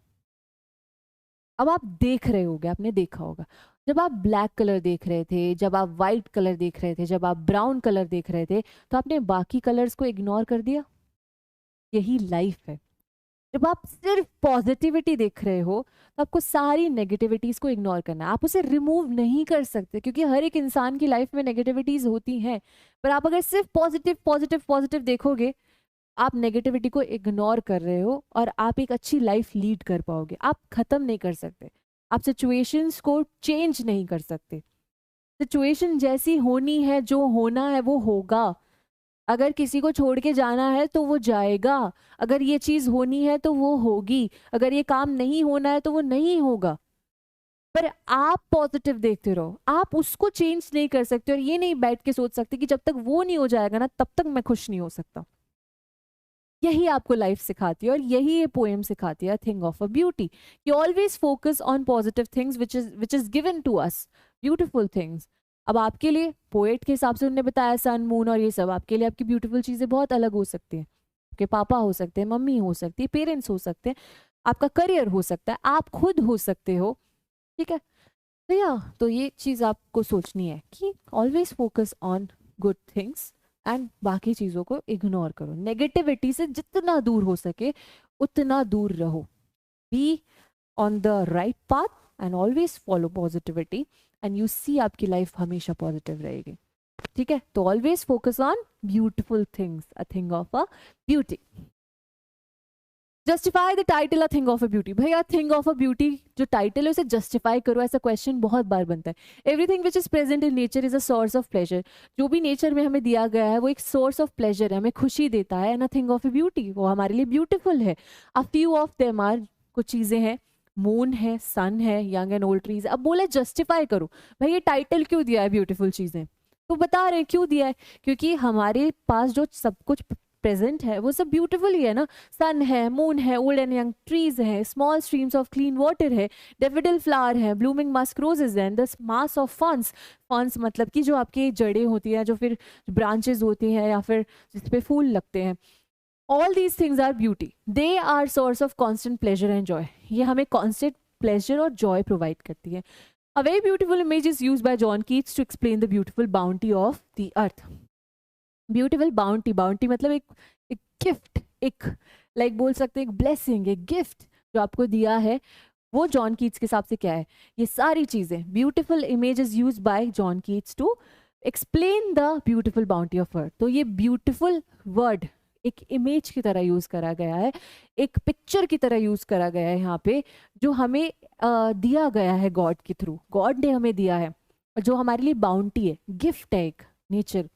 अब आप देख रहे होगे, आपने देखा होगा, जब आप ब्लैक कलर देख रहे थे, जब आप वाइट कलर देख रहे थे, जब आप ब्राउन कलर देख रहे थे, तो आपने बाकी कलर्स को इग्नोर कर दिया। यही लाइफ है। जब आप सिर्फ पॉजिटिविटी देख रहे हो तो आपको सारी नेगेटिविटीज को इग्नोर करना है। आप उसे रिमूव नहीं कर सकते क्योंकि हर एक इंसान की लाइफ में नेगेटिविटीज होती हैं, पर आप अगर सिर्फ पॉजिटिव पॉजिटिव पॉजिटिव देखोगे, आप नेगेटिविटी को इग्नोर कर रहे हो और आप एक अच्छी लाइफ लीड कर पाओगे। आप खत्म नहीं कर सकते, आप सिचुएशंस को चेंज नहीं कर सकते। सिचुएशन जैसी होनी है, जो होना है वो होगा। अगर किसी को छोड़ के जाना है तो वो जाएगा, अगर ये चीज होनी है तो वो होगी, अगर ये काम नहीं होना है तो वो नहीं होगा। पर आप पॉजिटिव देखते रहो, आप उसको चेंज नहीं कर सकते और ये नहीं बैठ के सोच सकते कि जब तक वो नहीं हो जाएगा ना तब तक मैं खुश नहीं हो सकता। यही आपको लाइफ सिखाती है और यही ये पोएम सिखाती है, thing of a beauty. You always focus on positive things which is given to us, beautiful थिंग्स। अब आपके लिए पोएट के हिसाब से उन्होंने बताया सन मून और ये सब, आपके लिए आपकी ब्यूटीफुल चीजें बहुत अलग हो सकती हैं। आपके पापा हो सकते हैं, मम्मी हो सकती है, पेरेंट्स हो सकते हैं, आपका करियर हो सकता है, आप खुद हो सकते हो। ठीक है, तो ये चीज आपको सोचनी है कि always focus on good things and बाकी चीजों को इग्नोर करो। नेगेटिविटी से जितना दूर हो सके उतना दूर रहो। Be on the right path and always follow positivity and you see आपकी लाइफ हमेशा पॉजिटिव रहेगी। ठीक है, तो always focus on beautiful things, a thing of a beauty. Justify the title a thing of a beauty. भैया थिंग ऑफ अ ब्यूटी जो टाइटल है उसे जस्टिफाई करो, ऐसा क्वेश्चन बहुत बार बनता है। Everything which is present in nature is a source of pleasure. जो भी नेचर में हमें दिया गया है वो एक सोर्स ऑफ प्लेजर है, हमें खुशी देता है। And a thing of a beauty, वो हमारे लिए ब्यूटीफुल है। A few of them are, कुछ चीजें हैं, मून है, सन है, यंग एंड ओल्ड ट्रीज। अब बोला जस्टिफाई करो, भाई ये टाइटल क्यों दिया है ब्यूटीफुल चीजें, तो बता रहे हैं क्यों दिया है, क्योंकि हमारे पास जो सब कुछ प्रेजेंट है वो सब ब्यूटीफुल ही है ना। सन है, मून है, ओल्ड एंड यंग ट्रीज है, small streams of clean water है, डेफिडिल फ्लावर है, ब्लूमिंग मस्क रोजेज है, the mass of fawns. Fawns मतलब कि जो आपकी जड़ें होती हैं, जो फिर ब्रांचेस होती हैं या फिर जिस पे फूल लगते हैं। All these things are beauty, they are source of constant pleasure and joy. ये हमें कॉन्स्टेंट प्लेजर और जॉय प्रोवाइड करती है। A very beautiful image is used by John Keats to explain the beautiful bounty of the earth. Beautiful bounty, bounty मतलब एक गिफ्ट, एक लाइक बोल सकते हैं एक ब्लेसिंग, एक गिफ्ट जो आपको दिया है। वो जॉन कीट्स के हिसाब से क्या है, ये सारी चीजें beautiful images used by John Keats to explain the beautiful bounty of earth. तो ये ब्यूटीफुल वर्ड एक इमेज की तरह यूज करा गया है, एक पिक्चर की तरह यूज करा गया है यहाँ पे, जो हमें दिया गया है गॉड के थ्रू, गॉड ने हमें दिया है, जो हमारे लिए बाउंटी है, गिफ्ट है एक nature.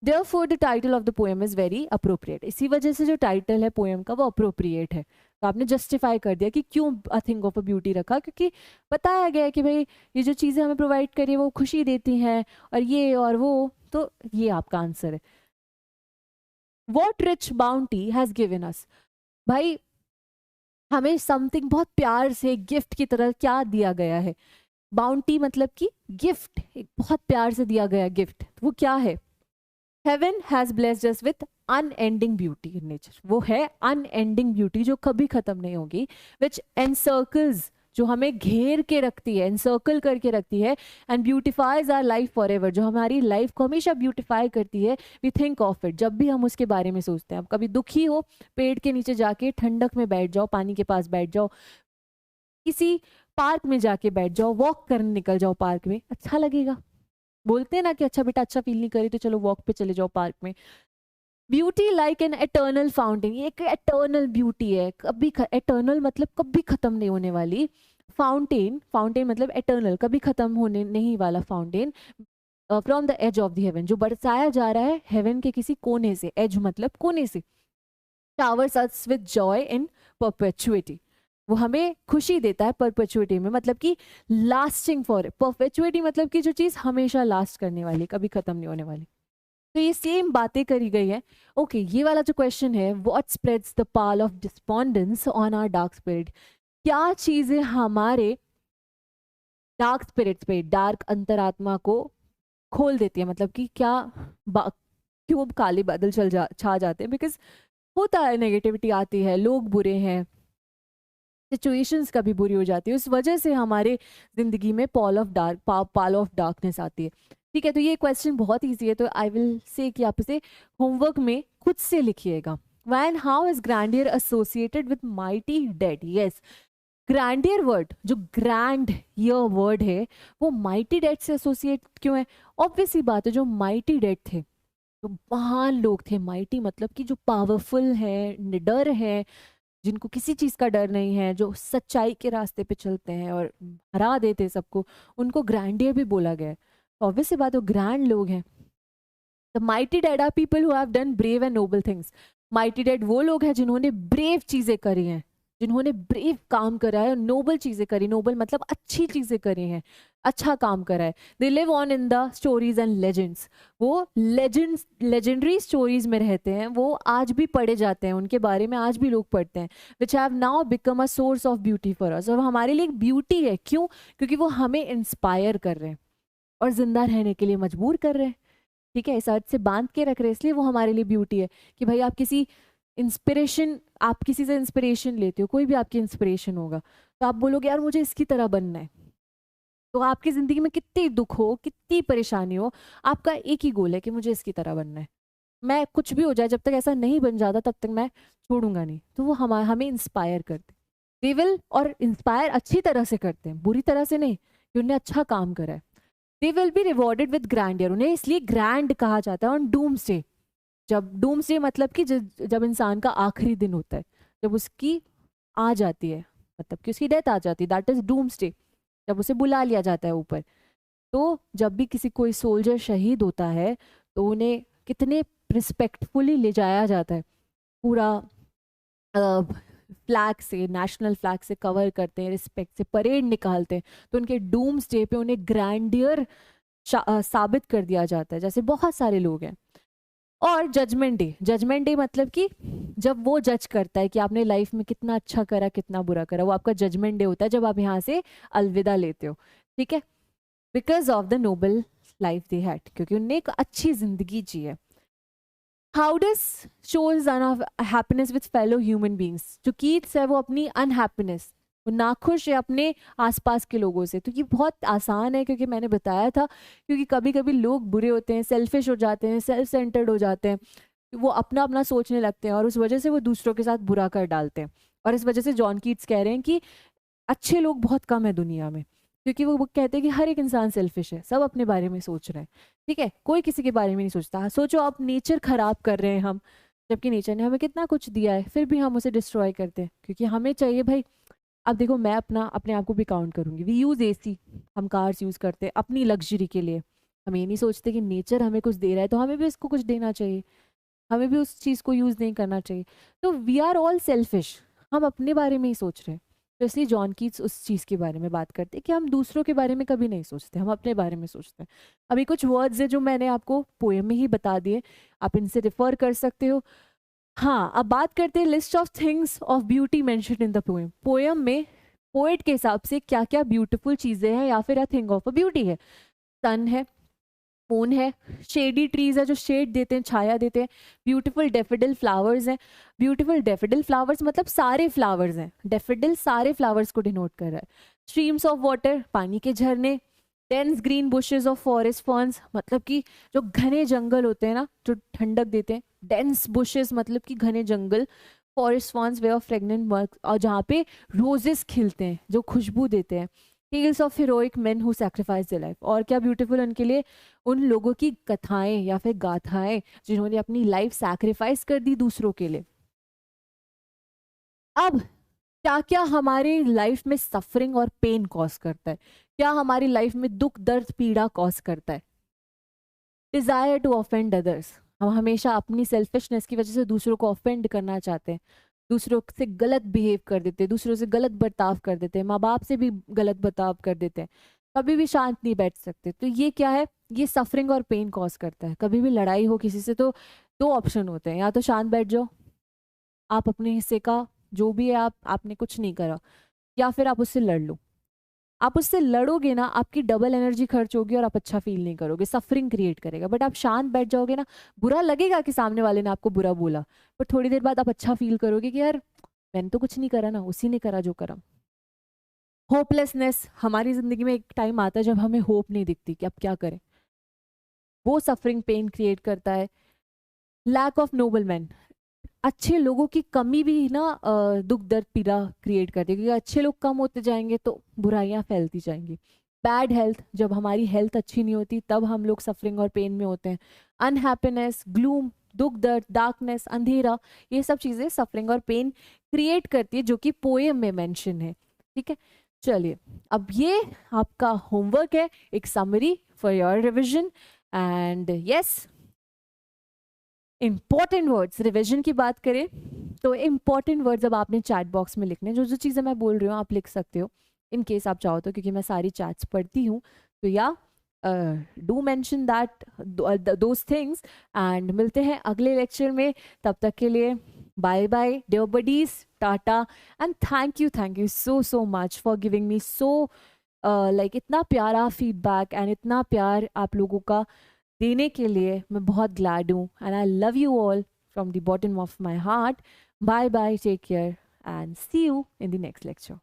Therefore, the title of the poem is very appropriate. इसी वजह से जो टाइटल है पोएम का वो अप्रोप्रिएट है। तो आपने जस्टिफाई कर दिया कि क्यों अ थिंग ऑफ अ ब्यूटी रखा, क्योंकि बताया गया है कि भाई ये जो चीज़ें हमें प्रोवाइड करी वो खुशी देती हैं और ये और वो, तो ये आपका आंसर है। What rich bounty has given us? भाई हमें समथिंग बहुत प्यार से गिफ्ट की तरह क्या दिया गया है। बाउंटी मतलब कि गिफ्ट, एक बहुत प्यार से दिया गया गिफ्ट, वो क्या है? Heaven has blessed us with unending beauty in nature. वो है unending beauty जो कभी खत्म नहीं होगी, which encircles, जो हमें घेर के रखती है, encircle करके रखती है, and beautifies our life forever, जो हमारी लाइफ को हमेशा ब्यूटिफाई करती है। We think of it, जब भी हम उसके बारे में सोचते हैं। अब कभी दुखी हो, पेड़ के नीचे जाके ठंडक में बैठ जाओ, पानी के पास बैठ जाओ, किसी पार्क में जाके बैठ जाओ, वॉक करने निकल जाओ पार्क में, अच्छा लगेगा। बोलते हैं ना कि अच्छा बेटा अच्छा फील नहीं करे तो चलो वॉक पे चले जाओ पार्क में। Beauty like an eternal fountain, ये एक एटर्नल ब्यूटी है, कभी एटर्नल मतलब कभी खत्म नहीं होने वाली। फाउंटेन, फाउंटेन मतलब एटर्नल, कभी खत्म होने नहीं वाला fountain. From the edge of the heaven, जो बरसाया जा रहा है हेवन के किसी कोने से, एज मतलब कोने से। Showers us with joy in perpetuity, वो हमें खुशी देता है परपेचुइटी में, मतलब कि लास्टिंग फॉर। परपेचुइटी मतलब कि जो चीज़ हमेशा लास्ट करने वाली, कभी खत्म नहीं होने वाली। तो ये सेम बातें करी गई है। ओके, ये वाला जो क्वेश्चन है, what spreads the pall of despondence on our dark spirit, क्या चीज़ें हमारे डार्क स्पिरिट्स पे, डार्क अंतरात्मा को खोल देती है, मतलब कि क्या क्यों काले बादल छा जाते हैं, बिकॉज होता है नेगेटिविटी आती है, लोग बुरे हैं, सिचुएशंस कभी बुरी हो जाती है, उस वजह से हमारे जिंदगी में पाल ऑफ डार्कनेस आती है। ठीक है, तो ये क्वेश्चन बहुत ईजी है, तो आई विल से कि आप इसे होमवर्क में खुद से लिखिएगा। Why and how is grandeur associated with mighty dead? Yes, grandeur word, जो ग्रैंड ईयर वर्ड है वो माइटी डेड से एसोसिएट क्यों है? ऑब्वियस ही बात है, जो माइटी डेड थे, जो महान लोग थे, माइटी मतलब कि जो पावरफुल है, निडर है, जिनको किसी चीज का डर नहीं है, जो सच्चाई के रास्ते पे चलते हैं और हरा देते सबको, उनको ग्रैंडियर भी बोला गया है। ऑब्वियस ही बात है, ग्रैंड लोग हैं। The mighty dead are people who have done brave and noble things. Mighty dead वो लोग हैं जिन्होंने ब्रेव चीजें करी हैं, जिन्होंने ब्रेव काम करा है, नोबल चीजें करी, नोबल मतलब अच्छी चीजें करी हैं, अच्छा काम करा है। They live on in the stories and legends. वो लेजेंड्स, लेजेंडरी स्टोरीज में रहते हैं, वो आज भी पढ़े जाते हैं, उनके बारे में आज भी लोग पढ़ते हैं। Which have now become a source of beauty for us. और हमारे लिए एक ब्यूटी है, क्यों? क्योंकि वो हमें इंस्पायर कर रहे हैं और जिंदा रहने के लिए मजबूर कर रहे हैं। ठीक है, इस अर्थ से बांध के रख रहे हैं, इसलिए वो हमारे लिए ब्यूटी है। कि भाई आप किसी इंस्पिरेशन, आप किसी से इंस्पिरेशन लेते हो, कोई भी आपकी इंस्पिरेशन होगा, तो आप बोलोगे यार मुझे इसकी तरह बनना है। तो आपकी जिंदगी में कितनी दुख हो, कितनी परेशानी हो, आपका एक ही गोल है कि मुझे इसकी तरह बनना है। मैं कुछ भी हो जाए, जब तक ऐसा नहीं बन जाता तब तक मैं छोड़ूंगा नहीं। तो वो हमें इंस्पायर करते, दे विल, और इंस्पायर अच्छी तरह से करते हैं, बुरी तरह से नहीं, कि उन्होंने अच्छा काम करा है। They will be rewarded with grandeur. उन्हें इसलिए ग्रैंड कहा जाता है ऑन डूम्सडे। जब डूम्सडे मतलब कि जब इंसान का आखिरी दिन होता है, जब उसकी आ जाती है, मतलब कि उसकी डेथ आ जाती है, दैट इज डूम्सडे। जब उसे बुला लिया जाता है ऊपर। तो जब भी किसी कोई सोल्जर शहीद होता है तो उन्हें कितने रिस्पेक्टफुली ले जाया जाता है, पूरा फ्लैग से, नेशनल फ्लैग से कवर करते हैं, रिस्पेक्ट से परेड निकालते हैं। तो उनके डूम्सडे पे उन्हें ग्रैंडियर साबित कर दिया जाता है, जैसे बहुत सारे लोग हैं। और जजमेंट डे, जजमेंट डे मतलब कि जब वो जज करता है कि आपने लाइफ में कितना अच्छा करा, कितना बुरा करा, वो आपका जजमेंट डे होता है, जब आप यहाँ से अलविदा लेते हो। ठीक है, because of the noble life they had, क्योंकि उनने एक अच्छी जिंदगी जी है। How does shows happiness with fellow human beings? जो कीट्स है वो अपनी अनहैप्पीनेस, वो नाखुश है अपने आसपास के लोगों से। तो ये बहुत आसान है, क्योंकि मैंने बताया था, क्योंकि कभी कभी लोग बुरे होते हैं, सेल्फिश हो जाते हैं, सेल्फ सेंटर्ड हो जाते हैं, वो अपना अपना सोचने लगते हैं और उस वजह से वो दूसरों के साथ बुरा कर डालते हैं। और इस वजह से जॉन कीट्स कह रहे हैं कि अच्छे लोग बहुत कम है दुनिया में, क्योंकि वो कहते हैं कि हर एक इंसान सेल्फिश है, सब अपने बारे में सोच रहे हैं। ठीक है, कोई किसी के बारे में नहीं सोचता। सोचो आप नेचर खराब कर रहे हैं हम, जबकि नेचर ने हमें कितना कुछ दिया है, फिर भी हम उसे डिस्ट्रॉय करते हैं, क्योंकि हमें चाहिए भाई। अब देखो, मैं अपने आप को भी काउंट करूंगी। वी यूज एसी, हम कार्स यूज करते हैं अपनी लग्जरी के लिए। हम ये नहीं सोचते कि नेचर हमें कुछ दे रहा है तो हमें भी इसको कुछ देना चाहिए, हमें भी उस चीज़ को यूज नहीं करना चाहिए। तो वी आर ऑल सेल्फिश, हम अपने बारे में ही सोच रहे हैं। तो इसलिए जॉन कीट्स उस चीज़ के बारे में बात करते हैं कि हम दूसरों के बारे में कभी नहीं सोचते, हम अपने बारे में सोचते हैं। अभी कुछ वर्ड्स है जो मैंने आपको पोएम में ही बता दिए, आप इनसे रिफर कर सकते हो। हाँ, अब बात करते हैं list of things of beauty mentioned in the poem. Poem में पोएट के हिसाब से क्या क्या ब्यूटीफुल चीजें हैं या फिर अ थिंग ऑफ अ ब्यूटी है। सन है, मून है, शेडी ट्रीज है जो शेड देते हैं, छाया देते हैं, ब्यूटीफुल डेफिडिल फ्लावर्स हैं। ब्यूटीफुल डेफिडिल फ्लावर्स मतलब सारे फ्लावर्स हैं, डेफिडिल सारे फ्लावर्स को डिनोट कर रहा है। स्ट्रीम्स ऑफ वाटर, पानी के झरने। Dense green bushes of forest ferns, मतलब कि जो घने जंगल होते हैं ना, जो ठंडक देते हैं। डेंस बुशेस मतलब कि घने जंगल। Forest ferns way of fragrant work, और जहाँ पे रोजेस खिलते हैं जो खुशबू देते हैं। Tales of heroic men who sacrifice their life, और क्या ब्यूटीफुल उनके लिए उन लोगों की कथाएं या फिर गाथाएं जिन्होंने अपनी लाइफ सैक्रिफाइस कर दी दूसरों के लिए। अब क्या क्या हमारी लाइफ में सफरिंग और पेन कॉज करता है, क्या हमारी लाइफ में दुख दर्द पीड़ा कॉज करता है? डिजायर टू ऑफेंड अदर्स, हम हमेशा अपनी सेल्फिशनेस की वजह से दूसरों को ऑफेंड करना चाहते हैं, दूसरों से गलत बिहेव कर देते हैं, दूसरों से गलत बर्ताव कर देते हैं, माँ बाप से भी गलत बर्ताव कर देते हैं, कभी भी शांत नहीं बैठ सकते। तो ये क्या है? ये सफरिंग और पेन कॉज करता है। कभी भी लड़ाई हो किसी से तो दो ऑप्शन होते हैं, या तो शांत बैठ जाओ, आप अपने हिस्से का जो भी है आपने कुछ नहीं करा, या फिर आप उससे लड़ लो। आप उससे लड़ोगे ना, आपकी डबल एनर्जी खर्च होगी और आप अच्छा फील नहीं करोगे, सफरिंग क्रिएट करेगा। बट आप शांत बैठ जाओगे ना, बुरा लगेगा कि सामने वाले ने आपको बुरा बोला, पर थोड़ी देर बाद आप अच्छा फील करोगे कि यार मैंने तो कुछ नहीं करा ना, उसी ने करा जो करा। होपलेसनेस, हमारी जिंदगी में एक टाइम आता है जब हमें होप नहीं दिखती कि अब क्या करें, वो सफरिंग पेन क्रिएट करता है। लैक ऑफ नोबल मैन, अच्छे लोगों की कमी भी ना दुख दर्द पीड़ा क्रिएट करती है, क्योंकि अच्छे लोग कम होते जाएंगे तो बुराइयां फैलती जाएंगी। बैड हेल्थ, जब हमारी हेल्थ अच्छी नहीं होती तब हम लोग सफरिंग और पेन में होते हैं। अनहैप्पीनेस, ग्लूम, दुख दर्द, डार्कनेस, अंधेरा, ये सब चीज़ें सफरिंग और पेन क्रिएट करती है, जो कि पोएम में मेंशन है। ठीक है, चलिए अब ये आपका होमवर्क है, एक summary for your revision. And yes, important words, revision की बात करें तो इंपॉर्टेंट वर्ड्स अब आपने चैट बॉक्स में लिखने, जो जो चीज़ें मैं बोल रही हूँ आप लिख सकते हो इन केस आप चाहो तो, क्योंकि मैं सारी चैट्स पढ़ती हूँ। तो या do mention that those things. And मिलते हैं अगले लेक्चर में, तब तक के लिए bye bye dear buddies, tata. And thank you so much for giving me so like इतना प्यारा फीडबैक एंड इतना प्यार आप लोगों का देने के लिए मैं बहुत ग्लैड हूँ। And I love you all from the bottom of my heart. Bye bye, take care and see you in the next lecture.